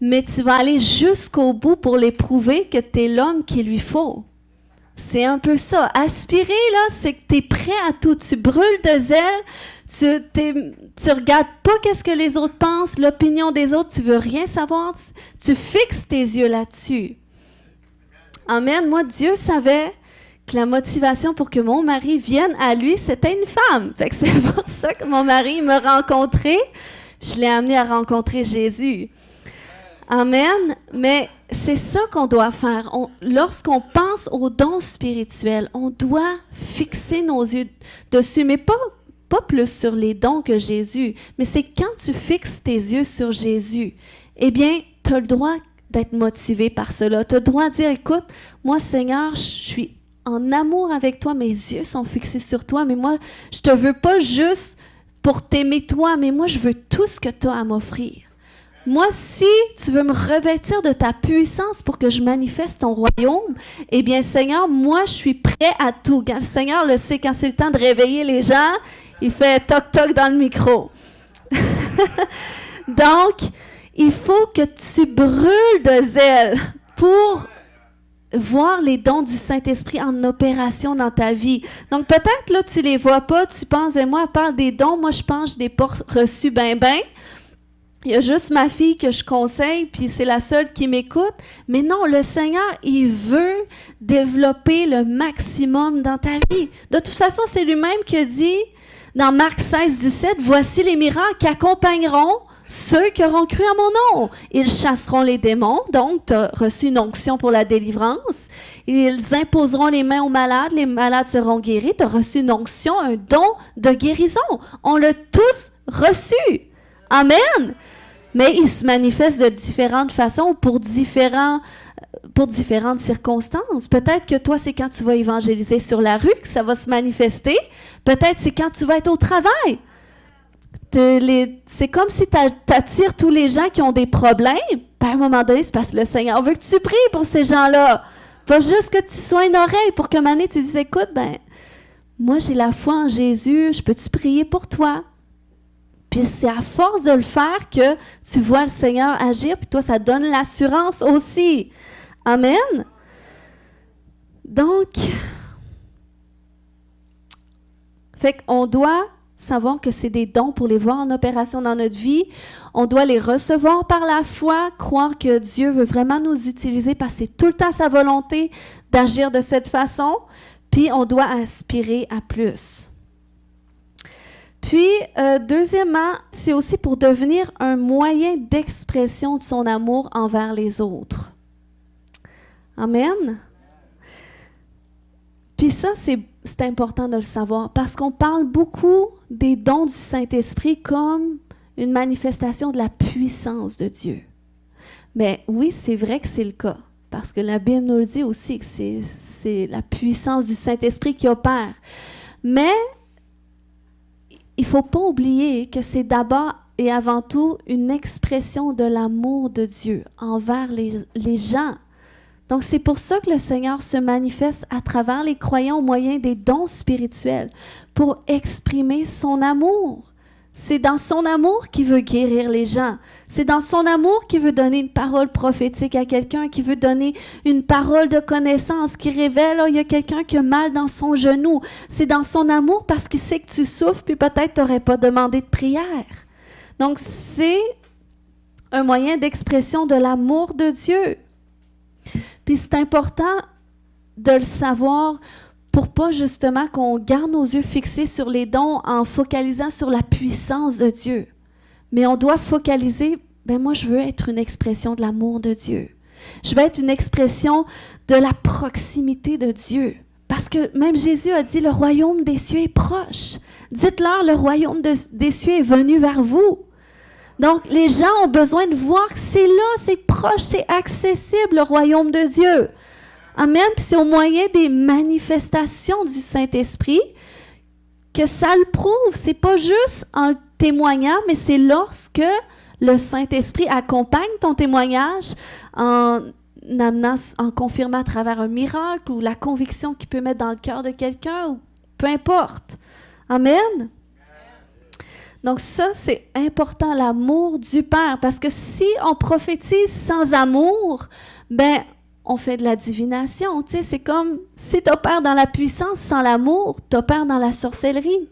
mais tu vas aller jusqu'au bout pour l'éprouver que tu es l'homme qu'il lui faut. C'est un peu ça. Aspirer, là, c'est que tu es prêt à tout. Tu brûles de zèle, tu regardes pas qu'est-ce que les autres pensent, l'opinion des autres, tu veux rien savoir. Tu fixes tes yeux là-dessus. Amen. Moi, Dieu savait que la motivation pour que mon mari vienne à lui, c'était une femme. Fait que c'est pour ça que mon mari m'a rencontré. Je l'ai amené à rencontrer Jésus. Amen. Mais c'est ça qu'on doit faire. Lorsqu'on pense aux dons spirituels, on doit fixer nos yeux dessus, mais pas plus sur les dons que Jésus, mais c'est quand tu fixes tes yeux sur Jésus, eh bien, tu as le droit d'être motivé par cela. Tu as le droit de dire, écoute, moi, Seigneur, je suis en amour avec toi, mes yeux sont fixés sur toi, mais moi, je te veux pas juste pour t'aimer toi, mais moi, je veux tout ce que tu as à m'offrir. Moi, si tu veux me revêtir de ta puissance pour que je manifeste ton royaume, eh bien, Seigneur, moi, je suis prêt à tout. Quand le Seigneur le sait, quand c'est le temps de réveiller les gens, il fait toc-toc dans le micro. Donc, il faut que tu brûles de zèle pour voir les dons du Saint-Esprit en opération dans ta vie. Donc, peut-être, là, tu les vois pas, tu penses, ben moi, elle parle des dons, moi, je pense, je n'ai pas reçu ben. Il y a juste ma fille que je conseille, puis c'est la seule qui m'écoute. Mais non, le Seigneur, il veut développer le maximum dans ta vie. De toute façon, c'est lui-même qui a dit, dans Marc 16, 17, « Voici les miracles qui accompagneront ceux qui auront cru à mon nom. Ils chasseront les démons. » Donc, tu as reçu une onction pour la délivrance. Ils imposeront les mains aux malades. Les malades seront guéris. Tu as reçu une onction, un don de guérison. On l'a tous reçu. Amen. Mais il se manifeste de différentes façons pour différentes circonstances. Peut-être que toi, c'est quand tu vas évangéliser sur la rue que ça va se manifester. Peut-être c'est quand tu vas être au travail. C'est comme si tu attires tous les gens qui ont des problèmes. Puis à un moment donné, c'est parce que le Seigneur veut que tu pries pour ces gens-là. Pas juste que tu sois une oreille pour qu'à un moment donné, tu dises, écoute, moi, j'ai la foi en Jésus, je peux-tu prier pour toi? Puis c'est à force de le faire que tu vois le Seigneur agir, puis toi, ça donne l'assurance aussi. Amen. Donc, fait qu'on doit savoir que c'est des dons pour les voir en opération dans notre vie. On doit les recevoir par la foi, croire que Dieu veut vraiment nous utiliser parce que c'est tout le temps sa volonté d'agir de cette façon. Puis, on doit aspirer à plus. Puis, deuxièmement, c'est aussi pour devenir un moyen d'expression de son amour envers les autres. Amen. Puis ça, c'est important de le savoir parce qu'on parle beaucoup des dons du Saint-Esprit comme une manifestation de la puissance de Dieu. Mais oui, c'est vrai que c'est le cas parce que la Bible nous le dit aussi que c'est la puissance du Saint-Esprit qui opère. Mais il ne faut pas oublier que c'est d'abord et avant tout une expression de l'amour de Dieu envers les gens. Donc, c'est pour ça que le Seigneur se manifeste à travers les croyants au moyen des dons spirituels, pour exprimer son amour. C'est dans son amour qu'il veut guérir les gens. C'est dans son amour qu'il veut donner une parole prophétique à quelqu'un, qui veut donner une parole de connaissance, qui révèle, il y a quelqu'un qui a mal dans son genou. C'est dans son amour parce qu'il sait que tu souffres, puis peut-être tu n'aurais pas demandé de prière. Donc, c'est un moyen d'expression de l'amour de Dieu. Puis c'est important de le savoir pour pas justement qu'on garde nos yeux fixés sur les dons en focalisant sur la puissance de Dieu. Mais on doit focaliser, moi je veux être une expression de l'amour de Dieu. Je veux être une expression de la proximité de Dieu. Parce que même Jésus a dit, le royaume des cieux est proche. Dites-leur, le royaume des cieux est venu vers vous. Donc, les gens ont besoin de voir que c'est là, c'est proche, c'est accessible, le royaume de Dieu. Amen. Puis c'est au moyen des manifestations du Saint-Esprit que ça le prouve. C'est pas juste en témoignant, mais c'est lorsque le Saint-Esprit accompagne ton témoignage en confirmant à travers un miracle ou la conviction qu'il peut mettre dans le cœur de quelqu'un, ou peu importe. Amen. Donc ça, c'est important, l'amour du Père, parce que si on prophétise sans amour, on fait de la divination. Tu sais, c'est comme si tu opères dans la puissance sans l'amour, tu opères dans la sorcellerie.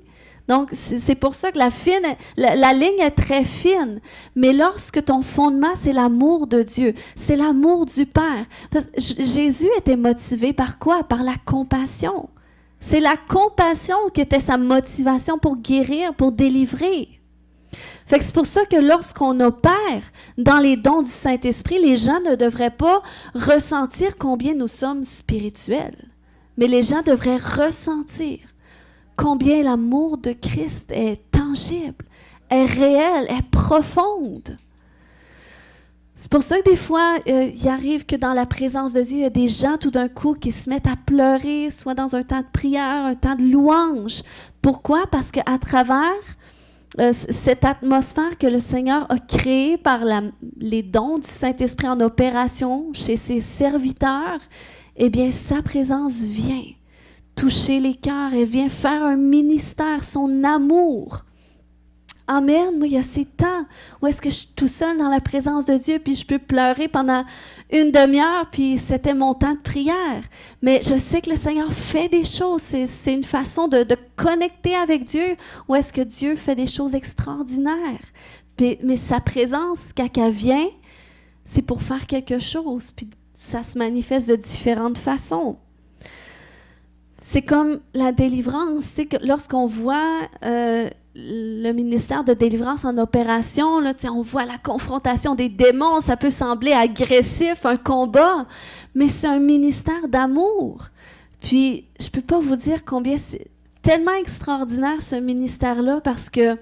Donc, c'est pour ça que la ligne est très fine. Mais lorsque ton fondement, c'est l'amour de Dieu, c'est l'amour du Père. Parce que Jésus était motivé par quoi? Par la compassion. C'est la compassion qui était sa motivation pour guérir, pour délivrer. Fait que c'est pour ça que lorsqu'on opère dans les dons du Saint-Esprit, les gens ne devraient pas ressentir combien nous sommes spirituels. Mais les gens devraient ressentir combien l'amour de Christ est tangible, est réel, est profonde. C'est pour ça que des fois, il arrive que dans la présence de Dieu, il y a des gens tout d'un coup qui se mettent à pleurer, soit dans un temps de prière, un temps de louange. Pourquoi? Parce qu'à travers cette atmosphère que le Seigneur a créée par les dons du Saint-Esprit en opération chez ses serviteurs, eh bien, sa présence vient toucher les cœurs et vient faire un ministère, son amour. Amen. Moi, il y a ces temps où est-ce que je suis tout seul dans la présence de Dieu, puis je peux pleurer pendant une demi-heure, puis c'était mon temps de prière. Mais je sais que le Seigneur fait des choses. C'est une façon de connecter avec Dieu, où est-ce que Dieu fait des choses extraordinaires. Mais sa présence, quand elle vient, c'est pour faire quelque chose, puis ça se manifeste de différentes façons. C'est comme la délivrance, c'est que lorsqu'on voit le ministère de délivrance en opération, là, on voit la confrontation des démons, ça peut sembler agressif, un combat, mais c'est un ministère d'amour. Puis, je ne peux pas vous dire combien c'est tellement extraordinaire ce ministère-là, parce que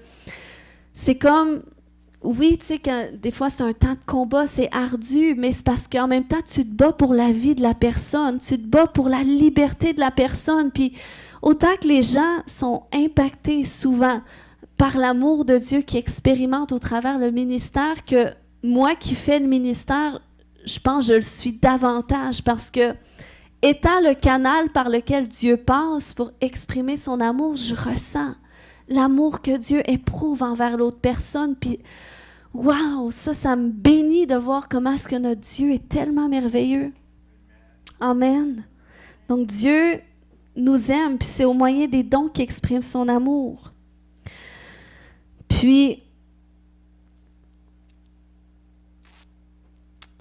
c'est comme, oui, tu sais, des fois c'est un temps de combat, c'est ardu, mais c'est parce qu'en même temps, tu te bats pour la vie de la personne, tu te bats pour la liberté de la personne, puis autant que les gens sont impactés souvent par l'amour de Dieu qui expérimente au travers le ministère, que moi qui fais le ministère, je pense que je le suis davantage parce que, étant le canal par lequel Dieu passe pour exprimer son amour, je ressens l'amour que Dieu éprouve envers l'autre personne. Puis, waouh, ça me bénit de voir comment est-ce que notre Dieu est tellement merveilleux. Amen. Donc, Dieu nous aime, puis c'est au moyen des dons qu'il exprime son amour. Puis,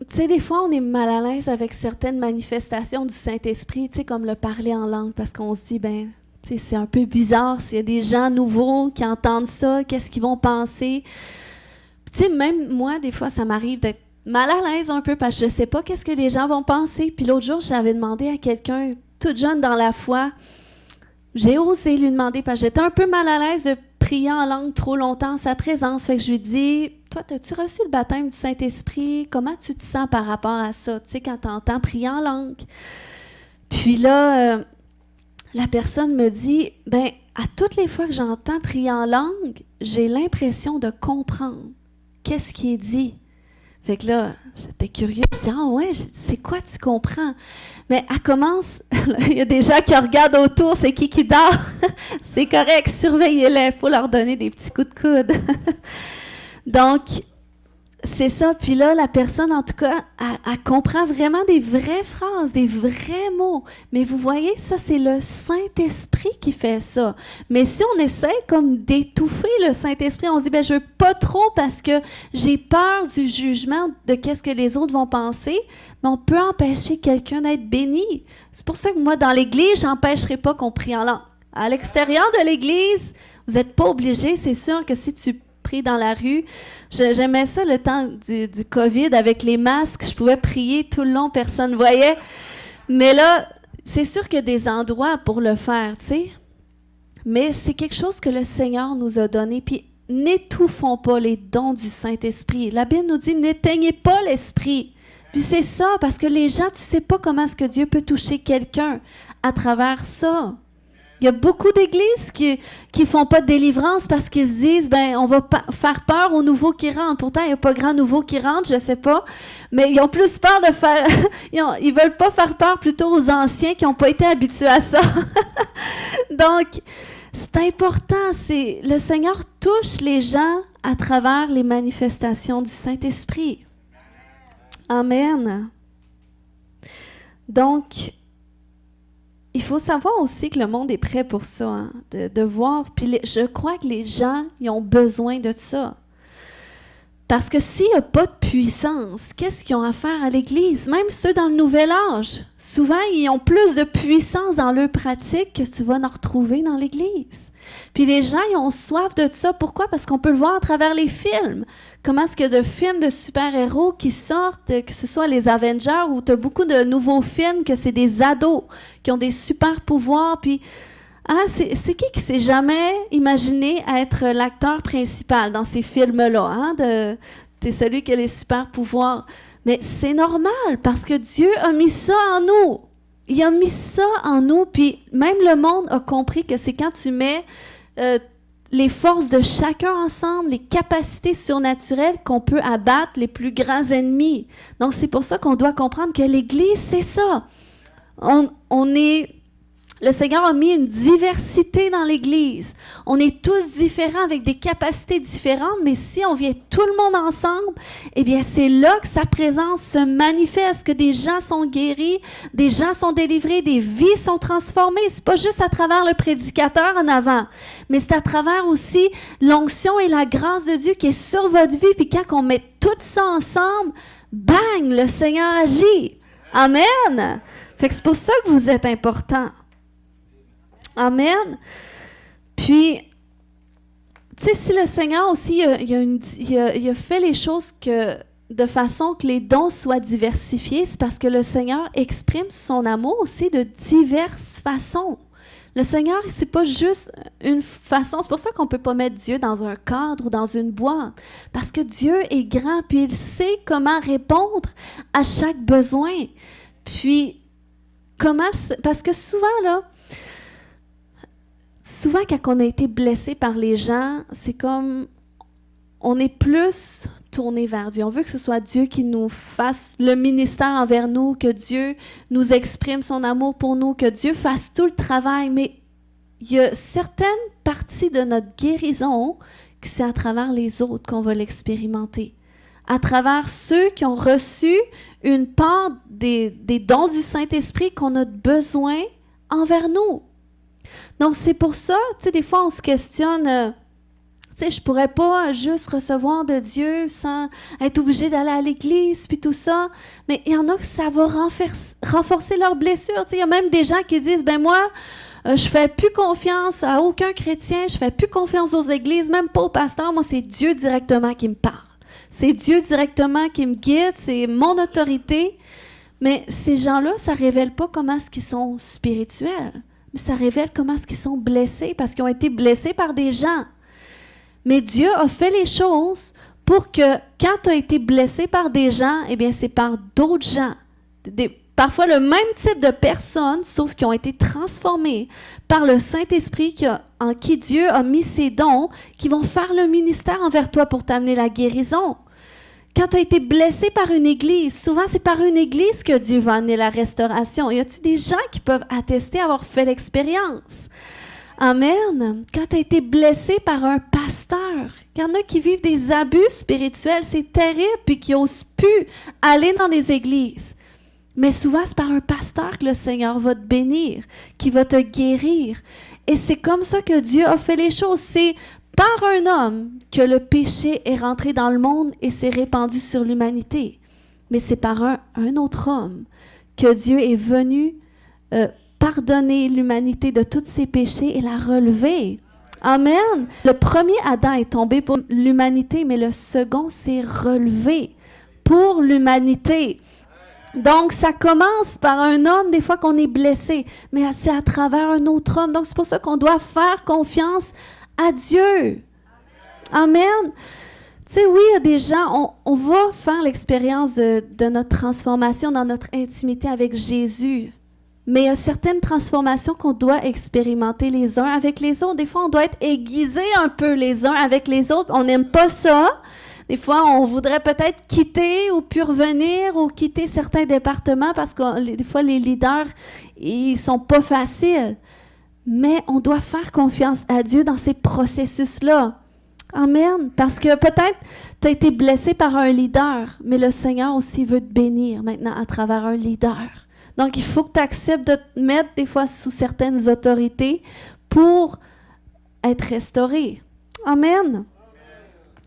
tu sais, des fois, on est mal à l'aise avec certaines manifestations du Saint-Esprit, tu sais, comme le parler en langue, parce qu'on se dit, ben, tu sais, c'est un peu bizarre s'il y a des gens nouveaux qui entendent ça, qu'est-ce qu'ils vont penser? Tu sais, même moi, des fois, ça m'arrive d'être mal à l'aise un peu, parce que je ne sais pas qu'est-ce que les gens vont penser. Puis l'autre jour, j'avais demandé à quelqu'un, toute jeune dans la foi, j'ai osé lui demander, parce que j'étais un peu mal à l'aise de prier en langue trop longtemps en sa présence. Fait que je lui dis, toi, as-tu reçu le baptême du Saint-Esprit? Comment tu te sens par rapport à ça? Tu sais, quand tu entends prier en langue. Puis là, la personne me dit, ben, à toutes les fois que j'entends prier en langue, j'ai l'impression de comprendre qu'est-ce qui est dit. Fait que là, j'étais curieuse. Je dis, ah ouais, c'est quoi tu comprends? Mais elle commence, il y a des gens qui regardent autour, c'est qui dort? C'est correct, surveillez-les, il faut leur donner des petits coups de coude. Donc, c'est ça. Puis là, la personne, en tout cas, elle comprend vraiment des vraies phrases, des vrais mots. Mais vous voyez, ça, c'est le Saint-Esprit qui fait ça. Mais si on essaie comme d'étouffer le Saint-Esprit, on se dit, ben je veux pas trop parce que j'ai peur du jugement de qu'est-ce que les autres vont penser, mais on peut empêcher quelqu'un d'être béni. C'est pour ça que moi, dans l'Église, j'empêcherai pas qu'on prie en langue. À l'extérieur de l'Église, vous n'êtes pas obligé. C'est sûr que si tu pries dans la rue, j'aimais ça le temps du COVID avec les masques, je pouvais prier tout le long, personne ne voyait. Mais là, c'est sûr qu'il y a des endroits pour le faire, tu sais. Mais c'est quelque chose que le Seigneur nous a donné. Puis n'étouffons pas les dons du Saint-Esprit. La Bible nous dit, n'éteignez pas l'Esprit. Puis c'est ça, parce que les gens, tu ne sais pas comment est-ce que Dieu peut toucher quelqu'un à travers ça. Il y a beaucoup d'églises qui font pas de délivrance parce qu'ils se disent, ben, on va faire peur aux nouveaux qui rentrent. Pourtant, il n'y a pas grand nouveau qui rentre, je sais pas. Mais ils ont plus peur de faire, ils veulent pas faire peur plutôt aux anciens qui n'ont pas été habitués à ça. Donc, c'est important. Le Seigneur touche les gens à travers les manifestations du Saint-Esprit. Amen. Donc, il faut savoir aussi que le monde est prêt pour ça, hein, de voir. Puis je crois que les gens, ils ont besoin de ça. Parce que s'il n'y a pas de puissance, qu'est-ce qu'ils ont à faire à l'Église? Même ceux dans le nouvel âge, souvent, ils ont plus de puissance dans leur pratique que tu vas en retrouver dans l'Église. Puis les gens, ils ont soif de ça. Pourquoi? Parce qu'on peut le voir à travers les films. Comment est-ce qu'il y a de films de super-héros qui sortent, que ce soit les Avengers, ou tu as beaucoup de nouveaux films que c'est des ados qui ont des super-pouvoirs. Puis, c'est qui s'est jamais imaginé être l'acteur principal dans ces films-là? Hein, t'es celui qui a les super-pouvoirs. Mais c'est normal, parce que Dieu a mis ça en nous. Il a mis ça en nous, puis même le monde a compris que c'est quand tu mets les forces de chacun ensemble, les capacités surnaturelles qu'on peut abattre les plus grands ennemis. Donc, c'est pour ça qu'on doit comprendre que l'Église, c'est ça. Le Seigneur a mis une diversité dans l'Église. On est tous différents avec des capacités différentes, mais si on vient tout le monde ensemble, eh bien, c'est là que sa présence se manifeste, que des gens sont guéris, des gens sont délivrés, des vies sont transformées. C'est pas juste à travers le prédicateur en avant, mais c'est à travers aussi l'onction et la grâce de Dieu qui est sur votre vie. Puis quand on met tout ça ensemble, bang, le Seigneur agit. Amen. Fait que c'est pour ça que vous êtes important. Amen. Puis, tu sais, si le Seigneur aussi, il a fait les choses de façon que les dons soient diversifiés, c'est parce que le Seigneur exprime son amour aussi de diverses façons. Le Seigneur, c'est pas juste une façon. C'est pour ça qu'on peut pas mettre Dieu dans un cadre ou dans une boîte. Parce que Dieu est grand, puis il sait comment répondre à chaque besoin. Puis, parce que souvent, quand on a été blessé par les gens, c'est comme on est plus tourné vers Dieu. On veut que ce soit Dieu qui nous fasse le ministère envers nous, que Dieu nous exprime son amour pour nous, que Dieu fasse tout le travail. Mais il y a certaines parties de notre guérison que c'est à travers les autres qu'on va l'expérimenter. À travers ceux qui ont reçu une part des dons du Saint-Esprit qu'on a besoin envers nous. Donc, c'est pour ça, tu sais, des fois, on se questionne, tu sais, je pourrais pas juste recevoir de Dieu sans être obligé d'aller à l'église, puis tout ça. Mais il y en a que ça va renforcer leurs blessures. Tu sais, il y a même des gens qui disent, ben moi, je fais plus confiance à aucun chrétien, je fais plus confiance aux églises, même pas au pasteur. Moi, c'est Dieu directement qui me parle. C'est Dieu directement qui me guide, c'est mon autorité. Mais ces gens-là, ça révèle pas comment est-ce qu'ils sont spirituels. Mais ça révèle comment est-ce qu'ils sont blessés, parce qu'ils ont été blessés par des gens. Mais Dieu a fait les choses pour que, quand tu as été blessé par des gens, eh bien, c'est par d'autres gens. Parfois le même type de personnes, sauf qui ont été transformées par le Saint-Esprit en qui Dieu a mis ses dons, qui vont faire le ministère envers toi pour t'amener la guérison. Quand tu as été blessé par une église, souvent c'est par une église que Dieu va amener la restauration. Y a-t-il des gens qui peuvent attester avoir fait l'expérience? Amen. Quand tu as été blessé par un pasteur, il y en a qui vivent des abus spirituels, c'est terrible, puis qui n'osent plus aller dans des églises. Mais souvent, c'est par un pasteur que le Seigneur va te bénir, qui va te guérir. Et c'est comme ça que Dieu a fait les choses. C'est par un homme que le péché est rentré dans le monde et s'est répandu sur l'humanité. Mais c'est par un autre homme que Dieu est venu pardonner l'humanité de tous ses péchés et la relever. Amen. Le premier Adam est tombé pour l'humanité, mais le second s'est relevé pour l'humanité. Donc, ça commence par un homme, des fois qu'on est blessé, mais c'est à travers un autre homme. Donc, c'est pour ça qu'on doit faire confiance à Dieu. Amen. Tu sais, oui, il y a des gens, on va faire l'expérience de notre transformation dans notre intimité avec Jésus. Mais il y a certaines transformations qu'on doit expérimenter les uns avec les autres. Des fois, on doit être aiguisés un peu les uns avec les autres. On n'aime pas ça. Des fois, on voudrait peut-être quitter ou puis revenir ou quitter certains départements parce que des fois, les leaders, ils sont pas faciles. Mais on doit faire confiance à Dieu dans ces processus-là. Amen. Parce que peut-être tu as été blessé par un leader, mais le Seigneur aussi veut te bénir maintenant à travers un leader. Donc, il faut que tu acceptes de te mettre des fois sous certaines autorités pour être restauré. Amen.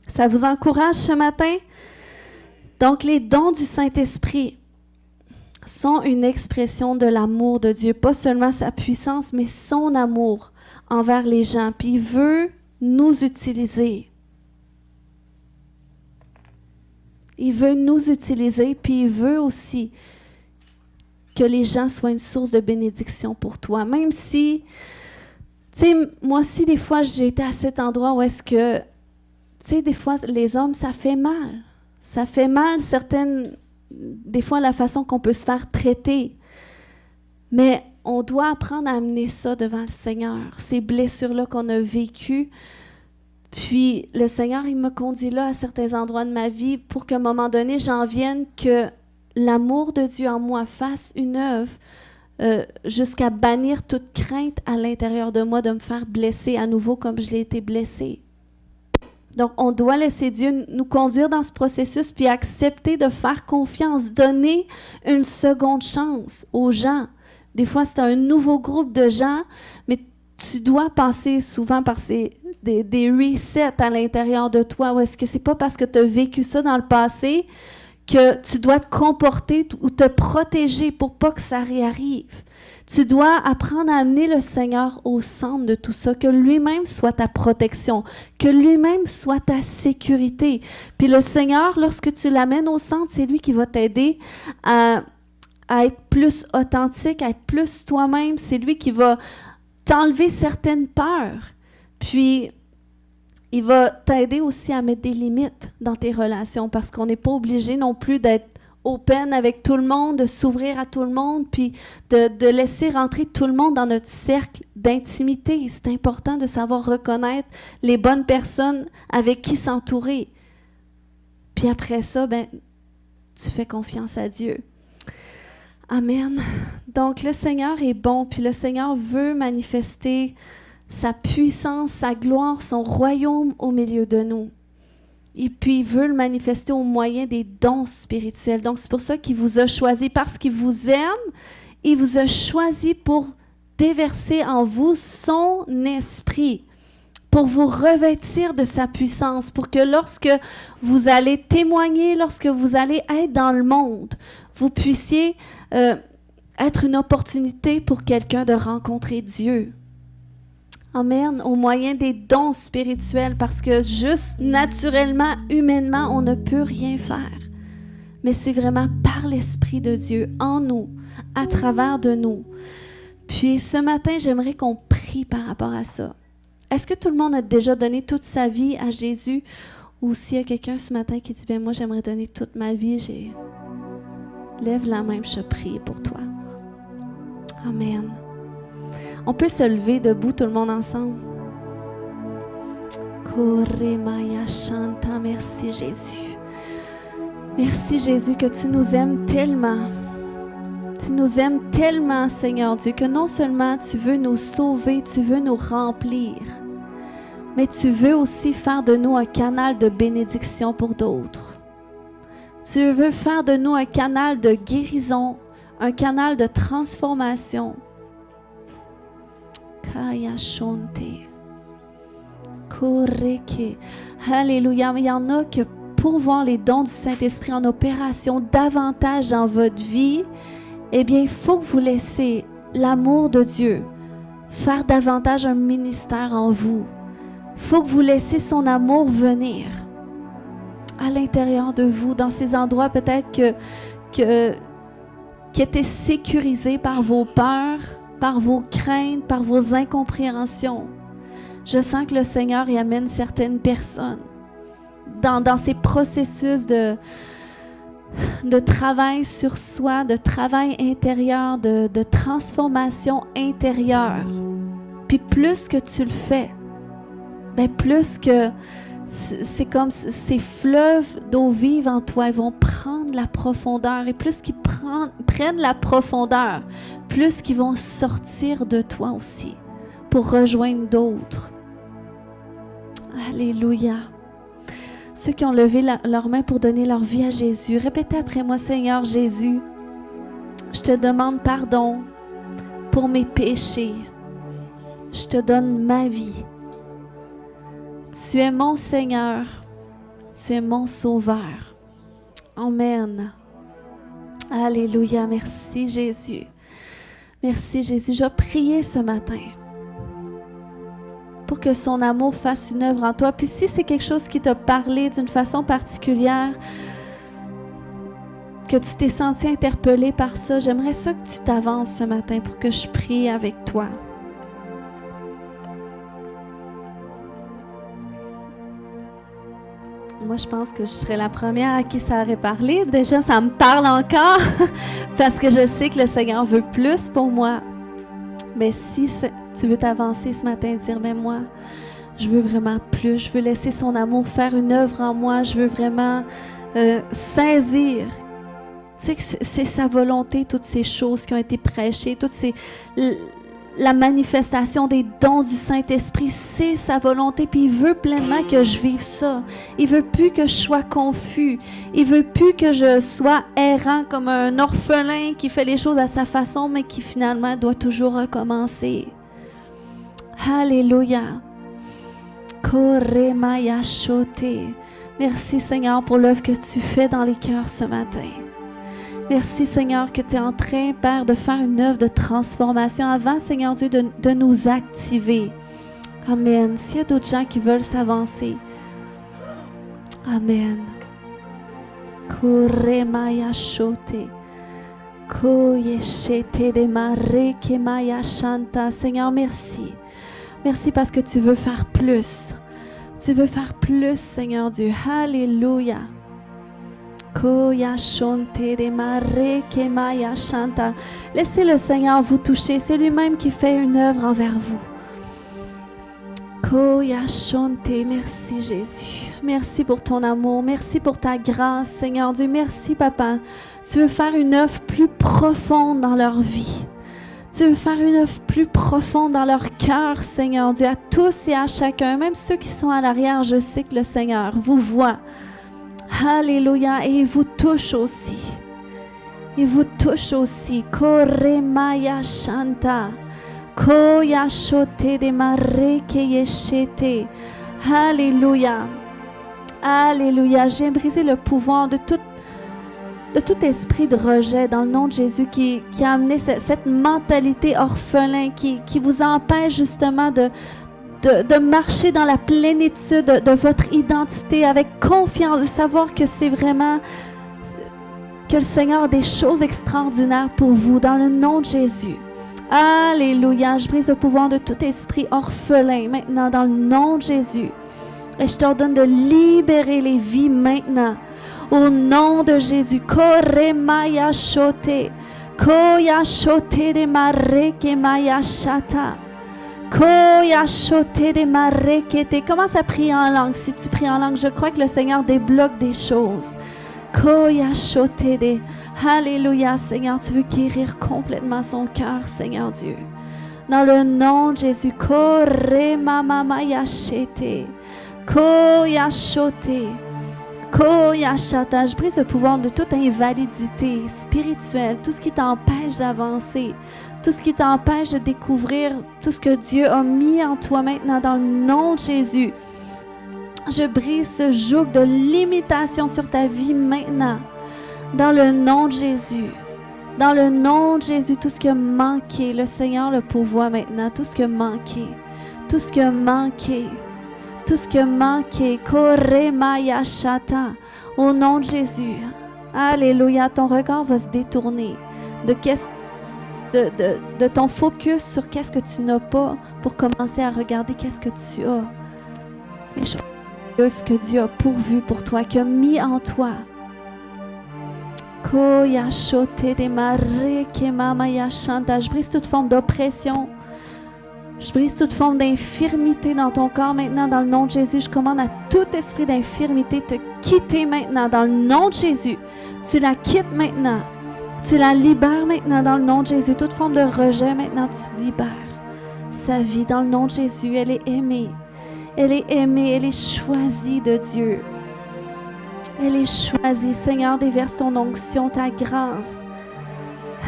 Ça vous encourage ce matin? Donc, les dons du Saint-Esprit sont une expression de l'amour de Dieu. Pas seulement sa puissance, mais son amour envers les gens. Puis il veut nous utiliser. Il veut nous utiliser, puis il veut aussi que les gens soient une source de bénédiction pour toi. Même si, tu sais, moi aussi, des fois, j'ai été à cet endroit où est-ce que, tu sais, des fois, les hommes, ça fait mal. Ça fait mal, des fois, la façon qu'on peut se faire traiter. Mais on doit apprendre à amener ça devant le Seigneur. Ces blessures-là qu'on a vécues, Puis le Seigneur, il me conduit là à certains endroits de ma vie pour qu'à un moment donné, j'en vienne que l'amour de Dieu en moi fasse une œuvre jusqu'à bannir toute crainte à l'intérieur de moi de me faire blesser à nouveau comme je l'ai été blessée. Donc, on doit laisser Dieu nous conduire dans ce processus puis accepter de faire confiance, donner une seconde chance aux gens. Des fois, c'est un nouveau groupe de gens, mais tu dois passer souvent par des resets à l'intérieur de toi. Ou est-ce que c'est pas parce que tu as vécu ça dans le passé que tu dois te comporter ou te protéger pour pas que ça réarrive? Tu dois apprendre à amener le Seigneur au centre de tout ça, que lui-même soit ta protection, que lui-même soit ta sécurité. Puis le Seigneur, lorsque tu l'amènes au centre, c'est lui qui va t'aider à être plus authentique, à être plus toi-même. C'est lui qui va t'enlever certaines peurs. Puis, il va t'aider aussi à mettre des limites dans tes relations parce qu'on n'est pas obligé non plus d'être open avec tout le monde, de s'ouvrir à tout le monde, puis de laisser rentrer tout le monde dans notre cercle d'intimité. C'est important de savoir reconnaître les bonnes personnes avec qui s'entourer. Puis après ça, tu fais confiance à Dieu. Amen. Donc, le Seigneur est bon, puis le Seigneur veut manifester sa puissance, sa gloire, son royaume au milieu de nous. Et puis, il veut le manifester au moyen des dons spirituels. Donc, c'est pour ça qu'il vous a choisi. Parce qu'il vous aime, il vous a choisi pour déverser en vous son esprit, pour vous revêtir de sa puissance, pour que lorsque vous allez témoigner, lorsque vous allez être dans le monde, vous puissiez être une opportunité pour quelqu'un de rencontrer Dieu. Amen, au moyen des dons spirituels, parce que juste naturellement, humainement, on ne peut rien faire. Mais c'est vraiment par l'Esprit de Dieu, en nous, à travers de nous. Puis ce matin, j'aimerais qu'on prie par rapport à ça. Est-ce que tout le monde a déjà donné toute sa vie à Jésus? Ou s'il y a quelqu'un ce matin qui dit, moi j'aimerais donner toute ma vie, lève la main, je prie pour toi. Amen. On peut se lever debout, tout le monde ensemble. Merci Jésus. Merci Jésus que tu nous aimes tellement. Tu nous aimes tellement, Seigneur Dieu, que non seulement tu veux nous sauver, tu veux nous remplir, mais tu veux aussi faire de nous un canal de bénédiction pour d'autres. Tu veux faire de nous un canal de guérison, un canal de transformation. Alléluia. Mais il y en a que pour voir les dons du Saint-Esprit en opération davantage dans votre vie, eh bien, il faut que vous laissiez l'amour de Dieu faire davantage un ministère en vous. Il faut que vous laissiez son amour venir à l'intérieur de vous, dans ces endroits peut-être qui étaient sécurisés par vos peurs, par vos craintes, par vos incompréhensions. Je sens que le Seigneur y amène certaines personnes dans ces processus de travail sur soi, de travail intérieur, de transformation intérieure. Puis plus que tu le fais, plus que c'est comme ces fleuves d'eau vive en toi, ils vont prendre la profondeur. Et plus qu'ils prennent la profondeur, plus qu'ils vont sortir de toi aussi pour rejoindre d'autres. Alléluia. Ceux qui ont levé leurs mains pour donner leur vie à Jésus, répétez après moi, Seigneur Jésus, je te demande pardon pour mes péchés. Je te donne ma vie. Tu es mon Seigneur. Tu es mon Sauveur. Amen. Alléluia. Merci Jésus. Merci Jésus. Je vais prier ce matin pour que son amour fasse une œuvre en toi. Puis si c'est quelque chose qui t'a parlé d'une façon particulière, que tu t'es senti interpellé par ça, j'aimerais ça que tu t'avances ce matin pour que je prie avec toi. Moi, je pense que je serais la première à qui ça aurait parlé. Déjà, ça me parle encore parce que je sais que le Seigneur veut plus pour moi. Mais si tu veux t'avancer ce matin et dire, moi, Je veux vraiment plus. Je veux laisser son amour faire une œuvre en moi. Je veux vraiment saisir. Tu sais que c'est sa volonté, toutes ces choses qui ont été prêchées, la manifestation des dons du Saint-Esprit, c'est sa volonté. Puis il veut pleinement que je vive ça. Il veut plus que je sois confus. Il veut plus que je sois errant comme un orphelin qui fait les choses à sa façon, mais qui finalement doit toujours recommencer. Alléluia. Koremaya shote. Merci Seigneur pour l'œuvre que tu fais dans les cœurs ce matin. Merci Seigneur que tu es en train, Père, de faire une œuvre de transformation avant, Seigneur Dieu, de nous activer. Amen. S'il y a d'autres gens qui veulent s'avancer. Amen. Koremaya shote. Koyeshete de mare kemaya shanta. Seigneur, merci. Merci parce que tu veux faire plus. Tu veux faire plus, Seigneur Dieu. Alléluia. Laissez le Seigneur vous toucher. C'est lui-même qui fait une œuvre envers vous. Merci Jésus. Merci pour ton amour. Merci pour ta grâce, Seigneur Dieu. Merci, Papa. Tu veux faire une œuvre plus profonde dans leur vie. Tu veux faire une œuvre plus profonde dans leur cœur, Seigneur Dieu, à tous et à chacun, même ceux qui sont à l'arrière. Je sais que le Seigneur vous voit. Alléluia. Et il vous touche aussi. Il vous touche aussi. Koremaya shanta. Koya shote de mare keyeshete. Alléluia. Alléluia. Je viens briser le pouvoir de tout esprit de rejet dans le nom de Jésus qui a amené cette mentalité orphelin qui vous empêche justement de marcher dans la plénitude de votre identité avec confiance, de savoir que c'est vraiment que le Seigneur a des choses extraordinaires pour vous dans le nom de Jésus. Alléluia. Je brise le pouvoir de tout esprit orphelin maintenant dans le nom de Jésus. Et je t'ordonne de libérer les vies maintenant. Au nom de Jésus. Koremaya shote. Koya shote de mareke maya shata. Koya shote de mareke. Commence à prier en langue. Si tu pries en langue, je crois que le Seigneur débloque des choses. Koya shote de. Alléluia, Seigneur. Tu veux guérir complètement son cœur, Seigneur Dieu. Dans le nom de Jésus. Koremamaya shete. Koya shote. Je brise le pouvoir de toute invalidité spirituelle, tout ce qui t'empêche d'avancer, tout ce qui t'empêche de découvrir tout ce que Dieu a mis en toi maintenant dans le nom de Jésus. Je brise ce joug de limitation sur ta vie maintenant, dans le nom de Jésus. Dans le nom de Jésus, tout ce qui a manqué, le Seigneur le pourvoit maintenant, tout ce qui a manqué, tout ce qui a manqué. Tout ce qui a manqué, Koremaya shata, au nom de Jésus. Alléluia, ton regard va se détourner de ton focus sur qu'est-ce que tu n'as pas pour commencer à regarder qu'est-ce que tu as. Les choses que Dieu a pourvues pour toi, qu'il a mis en toi. Koya shote de mare kemamaya shanta. Je brise toute forme d'oppression. Je brise toute forme d'infirmité dans ton corps maintenant dans le nom de Jésus. Je commande à tout esprit d'infirmité de te quitter maintenant dans le nom de Jésus. Tu la quittes maintenant. Tu la libères maintenant dans le nom de Jésus. Toute forme de rejet maintenant, tu libères sa vie dans le nom de Jésus. Elle est aimée. Elle est aimée. Elle est choisie de Dieu. Elle est choisie. Seigneur, déverse ton onction, ta grâce.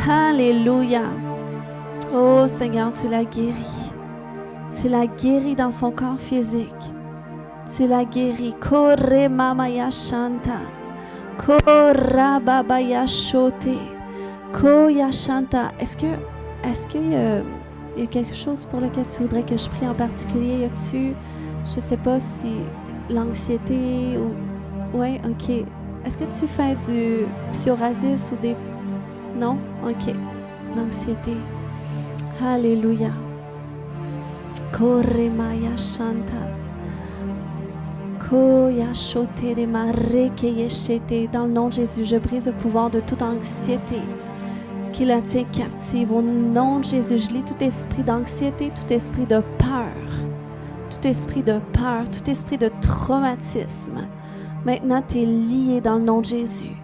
Alléluia. Oh Seigneur, tu l'as guérie. Tu l'as guéri dans son corps physique. Tu l'as guéri. Koremamaya shanta. Korababaya shote. Koya shanta. Est-ce qu'il y a quelque chose pour lequel tu voudrais que je prie en particulier? Y a-tu, je sais pas si l'anxiété ou... Ouais, ok. Est-ce que tu fais du psoriasis ou des... Non? Ok. L'anxiété. Alléluia. Koremaya shanta. Koya shote de mare keyeshete. Dans le nom de Jésus, je brise le pouvoir de toute anxiété qui la tient captive. Au nom de Jésus, je lis tout esprit d'anxiété, tout esprit de peur, tout esprit de peur, tout esprit de traumatisme. Maintenant, tu es lié dans le nom de Jésus.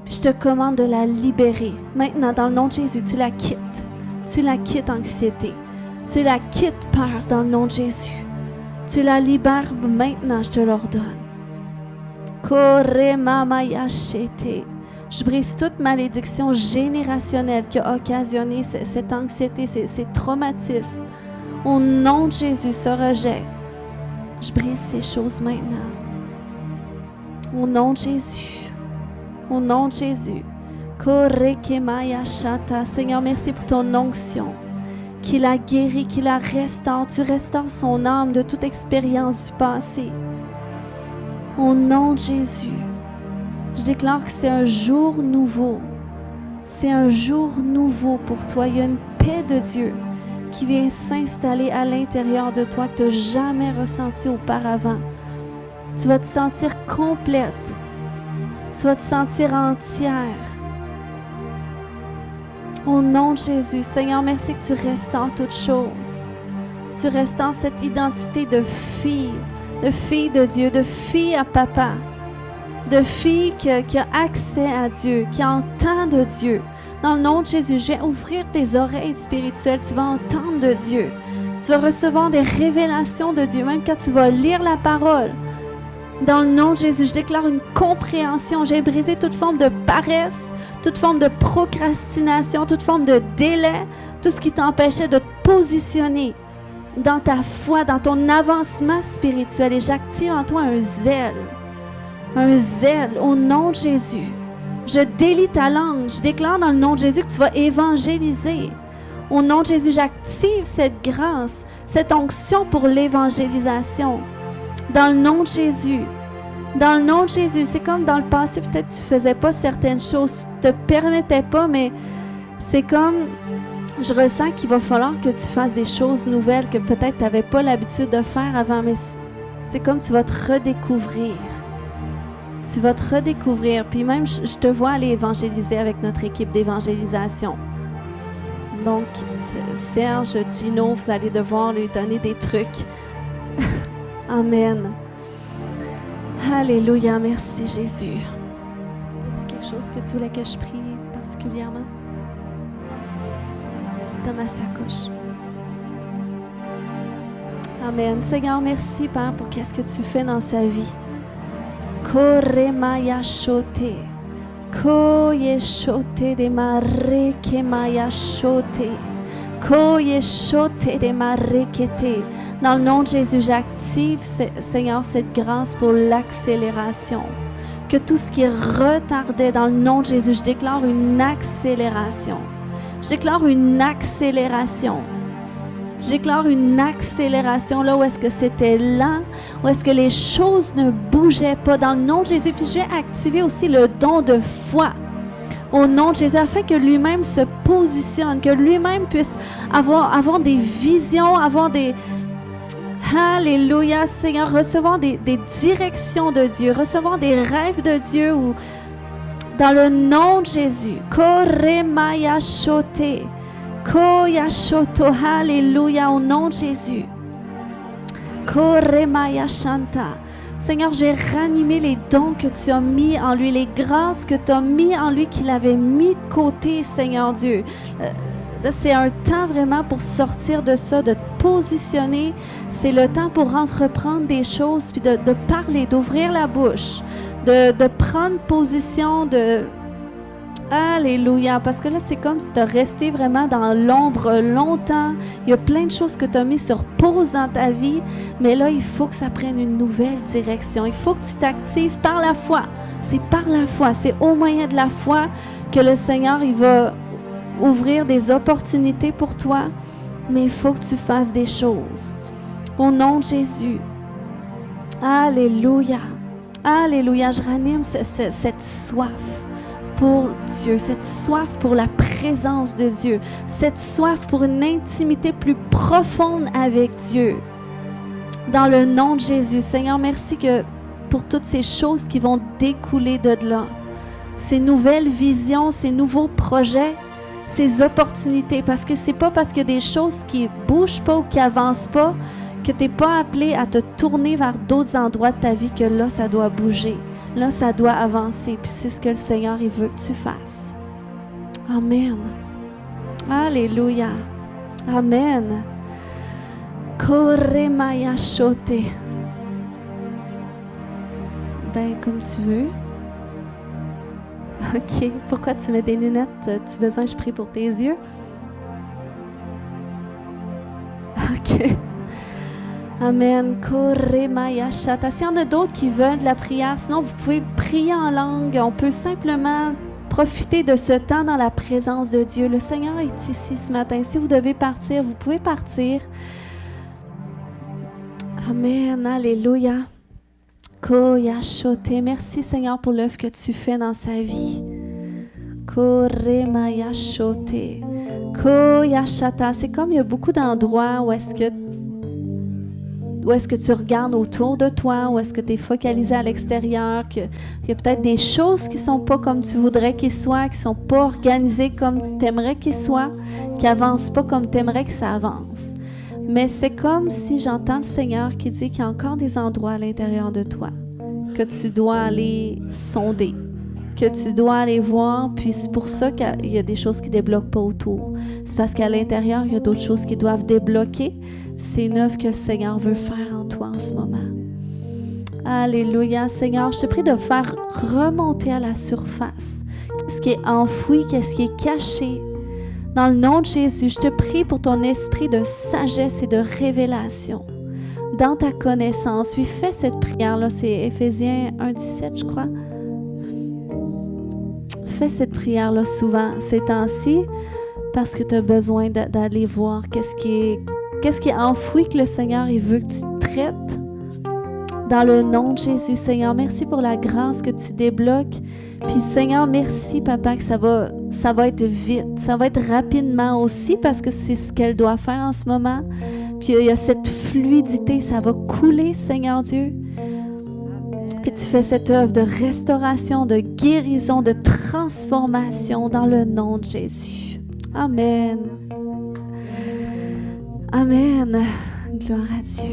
Puis je te commande de la libérer. Maintenant, dans le nom de Jésus, tu la quittes. Tu la quittes, anxiété. Tu la quittes, peur, dans le nom de Jésus. Tu la libères maintenant, je te l'ordonne. Je brise toute malédiction générationnelle qui a occasionné cette anxiété, ces traumatismes. Au nom de Jésus, ce rejet, je brise ces choses maintenant. Au nom de Jésus. Au nom de Jésus. Seigneur, merci pour ton onction qui la guérit, qui la restaure. Tu restaures son âme de toute expérience du passé. Au nom de Jésus, je déclare que c'est un jour nouveau. C'est un jour nouveau pour toi. Il y a une paix de Dieu qui vient s'installer à l'intérieur de toi que tu n'as jamais ressenti auparavant. Tu vas te sentir complète. Tu vas te sentir entière. Au nom de Jésus, Seigneur, merci que tu restaures toutes choses. Tu restaures cette identité de fille de Dieu, de fille à papa, de fille qui a accès à Dieu, qui entend de Dieu. Dans le nom de Jésus, je vais ouvrir tes oreilles spirituelles. Tu vas entendre de Dieu. Tu vas recevoir des révélations de Dieu, même quand tu vas lire la parole. Dans le nom de Jésus, je déclare une compréhension. J'ai brisé toute forme de paresse, toute forme de procrastination, toute forme de délai, tout ce qui t'empêchait de te positionner dans ta foi, dans ton avancement spirituel. Et j'active en toi un zèle au nom de Jésus. Je délie ta langue. Je déclare dans le nom de Jésus que tu vas évangéliser. Au nom de Jésus, j'active cette grâce, cette onction pour l'évangélisation. Dans le nom de Jésus. Dans le nom de Jésus. C'est comme dans le passé, peut-être tu ne faisais pas certaines choses, tu ne te permettais pas, mais c'est comme, je ressens qu'il va falloir que tu fasses des choses nouvelles que peut-être tu n'avais pas l'habitude de faire avant, mais c'est comme tu vas te redécouvrir. Tu vas te redécouvrir. Puis même, je te vois aller évangéliser avec notre équipe d'évangélisation. Donc, Serge, Gino, vous allez devoir lui donner des trucs. Amen. Alléluia. Merci, Jésus. Y a-t-il quelque chose que tu voulais que je prie particulièrement? Dans ma sacoche. Amen. Seigneur, merci, Père, pour qu'est-ce que tu fais dans sa vie. Koremaya shote. Koye shote de mare kemaya shote. Koye shote de mare kete. Dans le nom de Jésus, j'active, Seigneur, cette grâce pour l'accélération. Que tout ce qui retardait, dans le nom de Jésus, je déclare une accélération. Je déclare une accélération. Je déclare une accélération là où est-ce que c'était lent, où est-ce que les choses ne bougeaient pas dans le nom de Jésus. Puis je vais activer aussi le don de foi au nom de Jésus afin que lui-même se positionne, que lui-même puisse avoir des visions, avoir des... Alléluia, Seigneur, recevoir des directions de Dieu, recevoir des rêves de Dieu ou dans le nom de Jésus. Koremaya shote. Koya shoto, alléluia, au nom de Jésus. Koremaya shanta. Seigneur, je vais ranimer les dons que tu as mis en lui, les grâces que tu as mis en lui, qu'il avait mis de côté, Seigneur Dieu. Là, c'est un temps vraiment pour sortir de ça, de te positionner. C'est le temps pour entreprendre des choses, puis de parler, d'ouvrir la bouche, de prendre position, Alléluia, parce que là, c'est comme si tu as resté vraiment dans l'ombre longtemps. Il y a plein de choses que tu as mis sur pause dans ta vie, mais là, il faut que ça prenne une nouvelle direction. Il faut que tu t'actives par la foi. C'est par la foi, c'est au moyen de la foi que le Seigneur, il va ouvrir des opportunités pour toi, mais il faut que tu fasses des choses. Au nom de Jésus. Alléluia. Alléluia, je ranime cette soif pour Dieu, cette soif pour la présence de Dieu, cette soif pour une intimité plus profonde avec Dieu. Dans le nom de Jésus, Seigneur, merci pour toutes ces choses qui vont découler de là. Ces nouvelles visions, ces nouveaux projets, ces opportunités, parce que c'est pas parce qu'il y a des choses qui bougent pas ou qui avancent pas que tu n'es pas appelé à te tourner vers d'autres endroits de ta vie, que là, ça doit bouger. Là, ça doit avancer. Puis c'est ce que le Seigneur, il veut que tu fasses. Amen. Alléluia. Amen. Koremaya shote. Ben, comme tu veux. OK. Pourquoi tu mets des lunettes? As-tu besoin que je prie pour tes yeux? OK. Amen. Koremaya shata. S'il y en a d'autres qui veulent de la prière, sinon vous pouvez prier en langue. On peut simplement profiter de ce temps dans la présence de Dieu. Le Seigneur est ici ce matin. Si vous devez partir, vous pouvez partir. Amen. Alléluia. Koyashote. Merci Seigneur pour l'œuvre que tu fais dans sa vie. Koremayashote. Koyashata. C'est comme il y a beaucoup d'endroits où est-ce que tu regardes autour de toi, où est-ce que tu es focalisé à l'extérieur, qu'il y a peut-être des choses qui ne sont pas comme tu voudrais qu'ils soient, qui ne sont pas organisées comme tu aimerais qu'ils soient, qui n'avancent pas comme tu aimerais que ça avance. Mais c'est comme si j'entends le Seigneur qui dit qu'il y a encore des endroits à l'intérieur de toi que tu dois aller sonder, que tu dois aller voir, puis c'est pour ça qu'il y a des choses qui ne débloquent pas autour. C'est parce qu'à l'intérieur, il y a d'autres choses qui doivent débloquer. C'est une œuvre que le Seigneur veut faire en toi en ce moment. Alléluia. Seigneur, je te prie de me faire remonter à la surface ce qui est enfoui, qu'est-ce qui est caché. Dans le nom de Jésus, je te prie pour ton esprit de sagesse et de révélation dans ta connaissance. Puis fais cette prière-là, c'est Éphésiens 1,17, je crois. Fais cette prière-là souvent ces temps-ci parce que tu as besoin d'aller voir qu'est-ce qui est enfoui que le Seigneur il veut que tu traites. Dans le nom de Jésus, Seigneur, merci pour la grâce que tu débloques. Puis Seigneur, merci Papa que ça va être vite, ça va être rapidement aussi parce que c'est ce qu'elle doit faire en ce moment. Puis il y a cette fluidité, ça va couler Seigneur Dieu. Puis tu fais cette œuvre de restauration, de guérison, de transformation dans le nom de Jésus. Amen. Amen. Gloire à Dieu.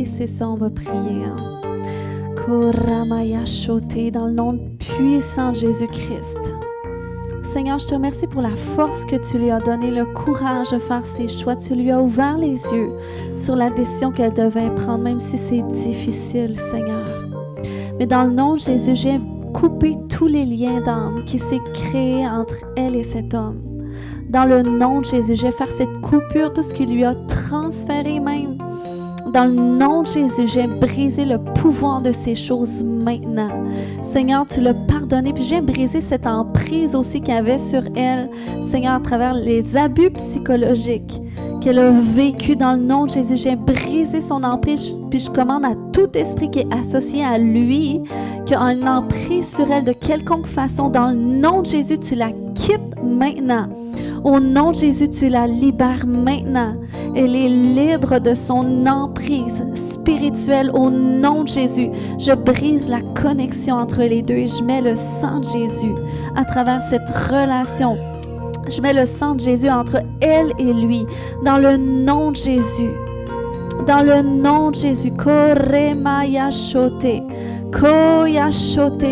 C'est ça, on va prier. Koramaya shote dans le nom puissant de Jésus-Christ. Seigneur, je te remercie pour la force que tu lui as donnée, le courage de faire ses choix. Tu lui as ouvert les yeux sur la décision qu'elle devait prendre, même si c'est difficile, Seigneur. Mais dans le nom de Jésus, j'ai coupé tous les liens d'âme qui s'est créé entre elle et cet homme. Dans le nom de Jésus, je vais faire cette coupure, tout ce qui lui a transféré même. Dans le nom de Jésus, j'ai brisé le pouvoir de ces choses maintenant. Seigneur, tu l'as pardonné, puis j'ai brisé cette emprise aussi qu'il y avait sur elle, Seigneur, à travers les abus psychologiques qu'elle a vécu. Dans le nom de Jésus, j'ai brisé son emprise, puis je commande à tout esprit qui est associé à lui, qui a une emprise sur elle de quelconque façon. Dans le nom de Jésus, tu la quittes maintenant. Au nom de Jésus, tu la libères maintenant. Elle est libre de son emprise spirituelle. Au nom de Jésus, je brise la connexion entre les deux et je mets le sang de Jésus à travers cette relation. Je mets le sang de Jésus entre elle et lui. Dans le nom de Jésus. Dans le nom de Jésus. Koremaya shote. Koya shote.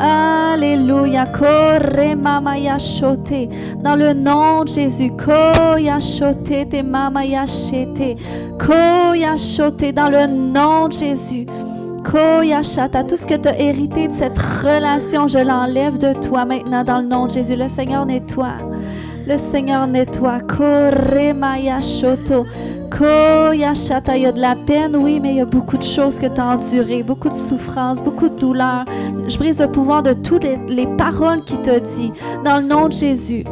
Alléluia. Koremaya shote. Dans le nom de Jésus. Koya shote te mama yashete. Koya shote. Dans le nom de Jésus. Koyashata, tout ce que tu as hérité de cette relation, je l'enlève de toi maintenant dans le nom de Jésus. Le Seigneur nettoie. Le Seigneur nettoie. Koremaya shoto. Koyashata, il y a de la peine, oui, mais il y a beaucoup de choses que tu as endurées, beaucoup de souffrances, beaucoup de douleurs. Je brise le pouvoir de toutes les paroles qu'il t'a dit dans le nom de Jésus.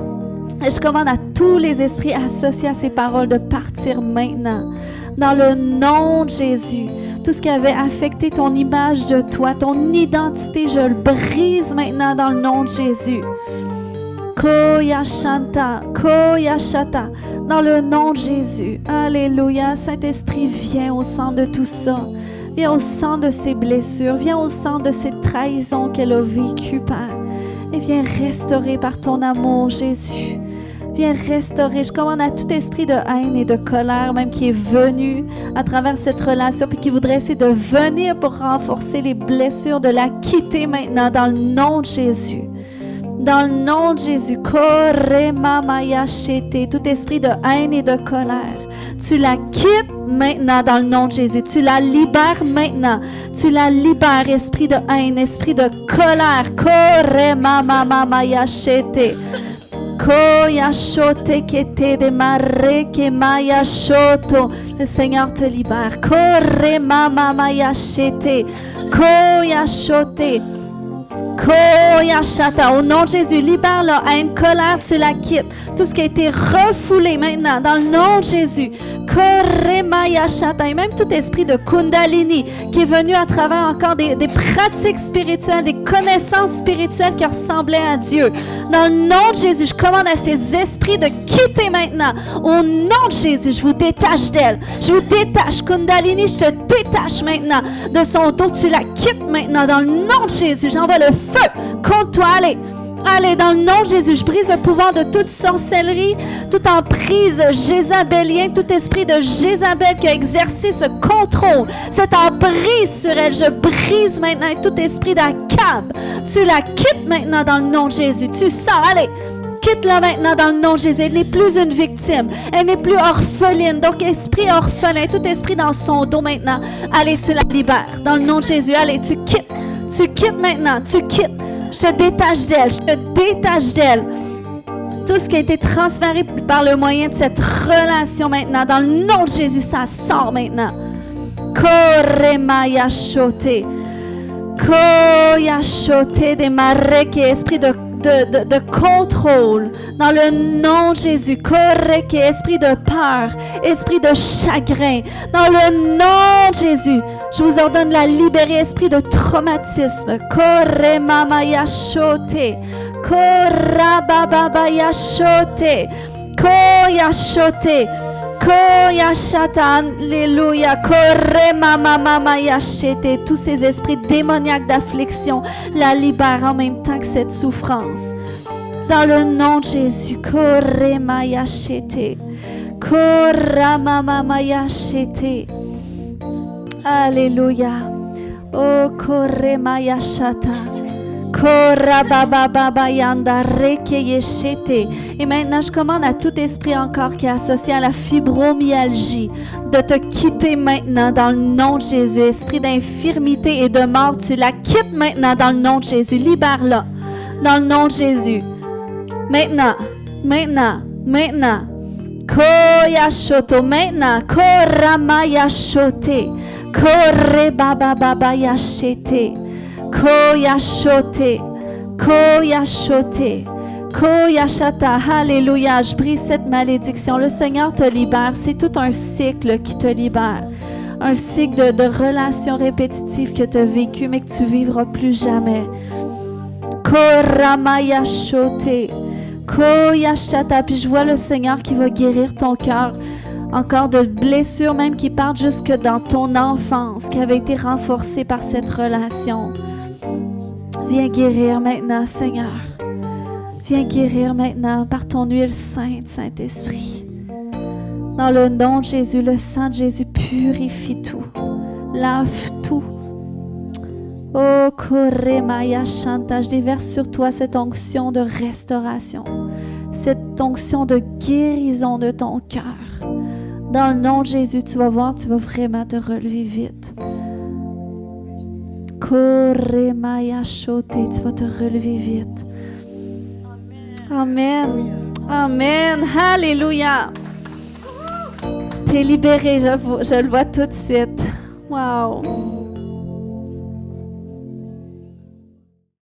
Et je commande à tous les esprits associés à ces paroles de partir maintenant. Dans le nom de Jésus, tout ce qui avait affecté ton image de toi, ton identité, je le brise maintenant dans le nom de Jésus. Koyashanta, Koyashata, dans le nom de Jésus. Alléluia. Saint-Esprit, viens au centre de tout ça. Viens au centre de ces blessures. Viens au centre de ces trahisons qu'elle a vécues, Père. Et viens restaurer par ton amour, Jésus. Viens restaurer. Je commande à tout esprit de haine et de colère, même qui est venu à travers cette relation, puis qui voudrait essayer de venir pour renforcer les blessures, de la quitter maintenant dans le nom de Jésus. Dans le nom de Jésus, tout esprit de haine et de colère, tu la quittes maintenant dans le nom de Jésus. Tu la libères maintenant. Tu la libères, esprit de haine, esprit de colère. Le Seigneur te libère. Koyashata, au nom de Jésus, libère la haine, colère, tu la quittes. Tout ce qui a été refoulé maintenant, dans le nom de Jésus. Koremayashata, et même tout esprit de Kundalini qui est venu à travers encore des pratiques spirituelles, des connaissances spirituelles qui ressemblaient à Dieu. Dans le nom de Jésus, je commande à ces esprits de quitter maintenant. Au nom de Jésus, je vous détache d'elle. Je vous détache, Kundalini, je te détache maintenant de son dos. Tu la quittes maintenant dans le nom de Jésus. J'envoie le feu contre toi. Allez. Allez, dans le nom de Jésus, je brise le pouvoir de toute sorcellerie, toute emprise jézabélien, tout esprit de Jézabel qui a exercé ce contrôle, cette emprise sur elle. Je brise maintenant tout esprit d'Akab. Tu la quittes maintenant dans le nom de Jésus. Tu sors, allez. Quitte-la maintenant dans le nom de Jésus. Elle n'est plus une victime. Elle n'est plus orpheline. Donc, esprit orphelin, tout esprit dans son dos maintenant. Allez, tu la libères dans le nom de Jésus. Allez, tu quittes. Tu quittes maintenant. Tu quittes. Je te détache d'elle. Je te détache d'elle. Tout ce qui a été transféré par le moyen de cette relation maintenant, dans le nom de Jésus, ça sort maintenant. Koremayashote. Koyashote des marais qui est esprit de contrôle. Dans le nom de Jésus. Koreke, esprit de peur, esprit de chagrin. Dans le nom de Jésus. Je vous ordonne la libérer, esprit de traumatisme. Koremamayashote. Korabababayashote. Koyashote. Koyashata, alléluia, koremamamayashete. Tous ces esprits démoniaques d'affliction la libèrent en même temps que cette souffrance. Dans le nom de Jésus, koremayashete, koramamamayashete. Alléluia. Oh, koremayashata. Et maintenant, je commande à tout esprit encore qui est associé à la fibromyalgie de te quitter maintenant dans le nom de Jésus. Esprit d'infirmité et de mort, tu la quittes maintenant dans le nom de Jésus. Libère-la dans le nom de Jésus. Maintenant, maintenant, maintenant. Koyashoto, maintenant. Koramayashote. Korebababayashete. Koyashote, Koyashote, Koyashata, alléluia. Je brise cette malédiction. Le Seigneur te libère. C'est tout un cycle qui te libère. Un cycle de relations répétitives que tu as vécues, mais que tu ne vivras plus jamais. Koramayashote, Koyashata. Puis je vois le Seigneur qui va guérir ton cœur. Encore de blessures même qui partent jusque dans ton enfance, qui avait été renforcée par cette relation. Viens guérir maintenant, Seigneur. Viens guérir maintenant par ton huile sainte, Saint-Esprit. Dans le nom de Jésus, le sang de Jésus purifie tout. Lave tout. Oh, Koremaya Shanta, je déverse sur toi cette onction de restauration. Cette onction de guérison de ton cœur. Dans le nom de Jésus, tu vas voir, tu vas vraiment te relever vite. Koremaya shote, tu vas te relever vite. Amen. Amen. Alléluia. Tu es libéré, je le vois tout de suite. Wow.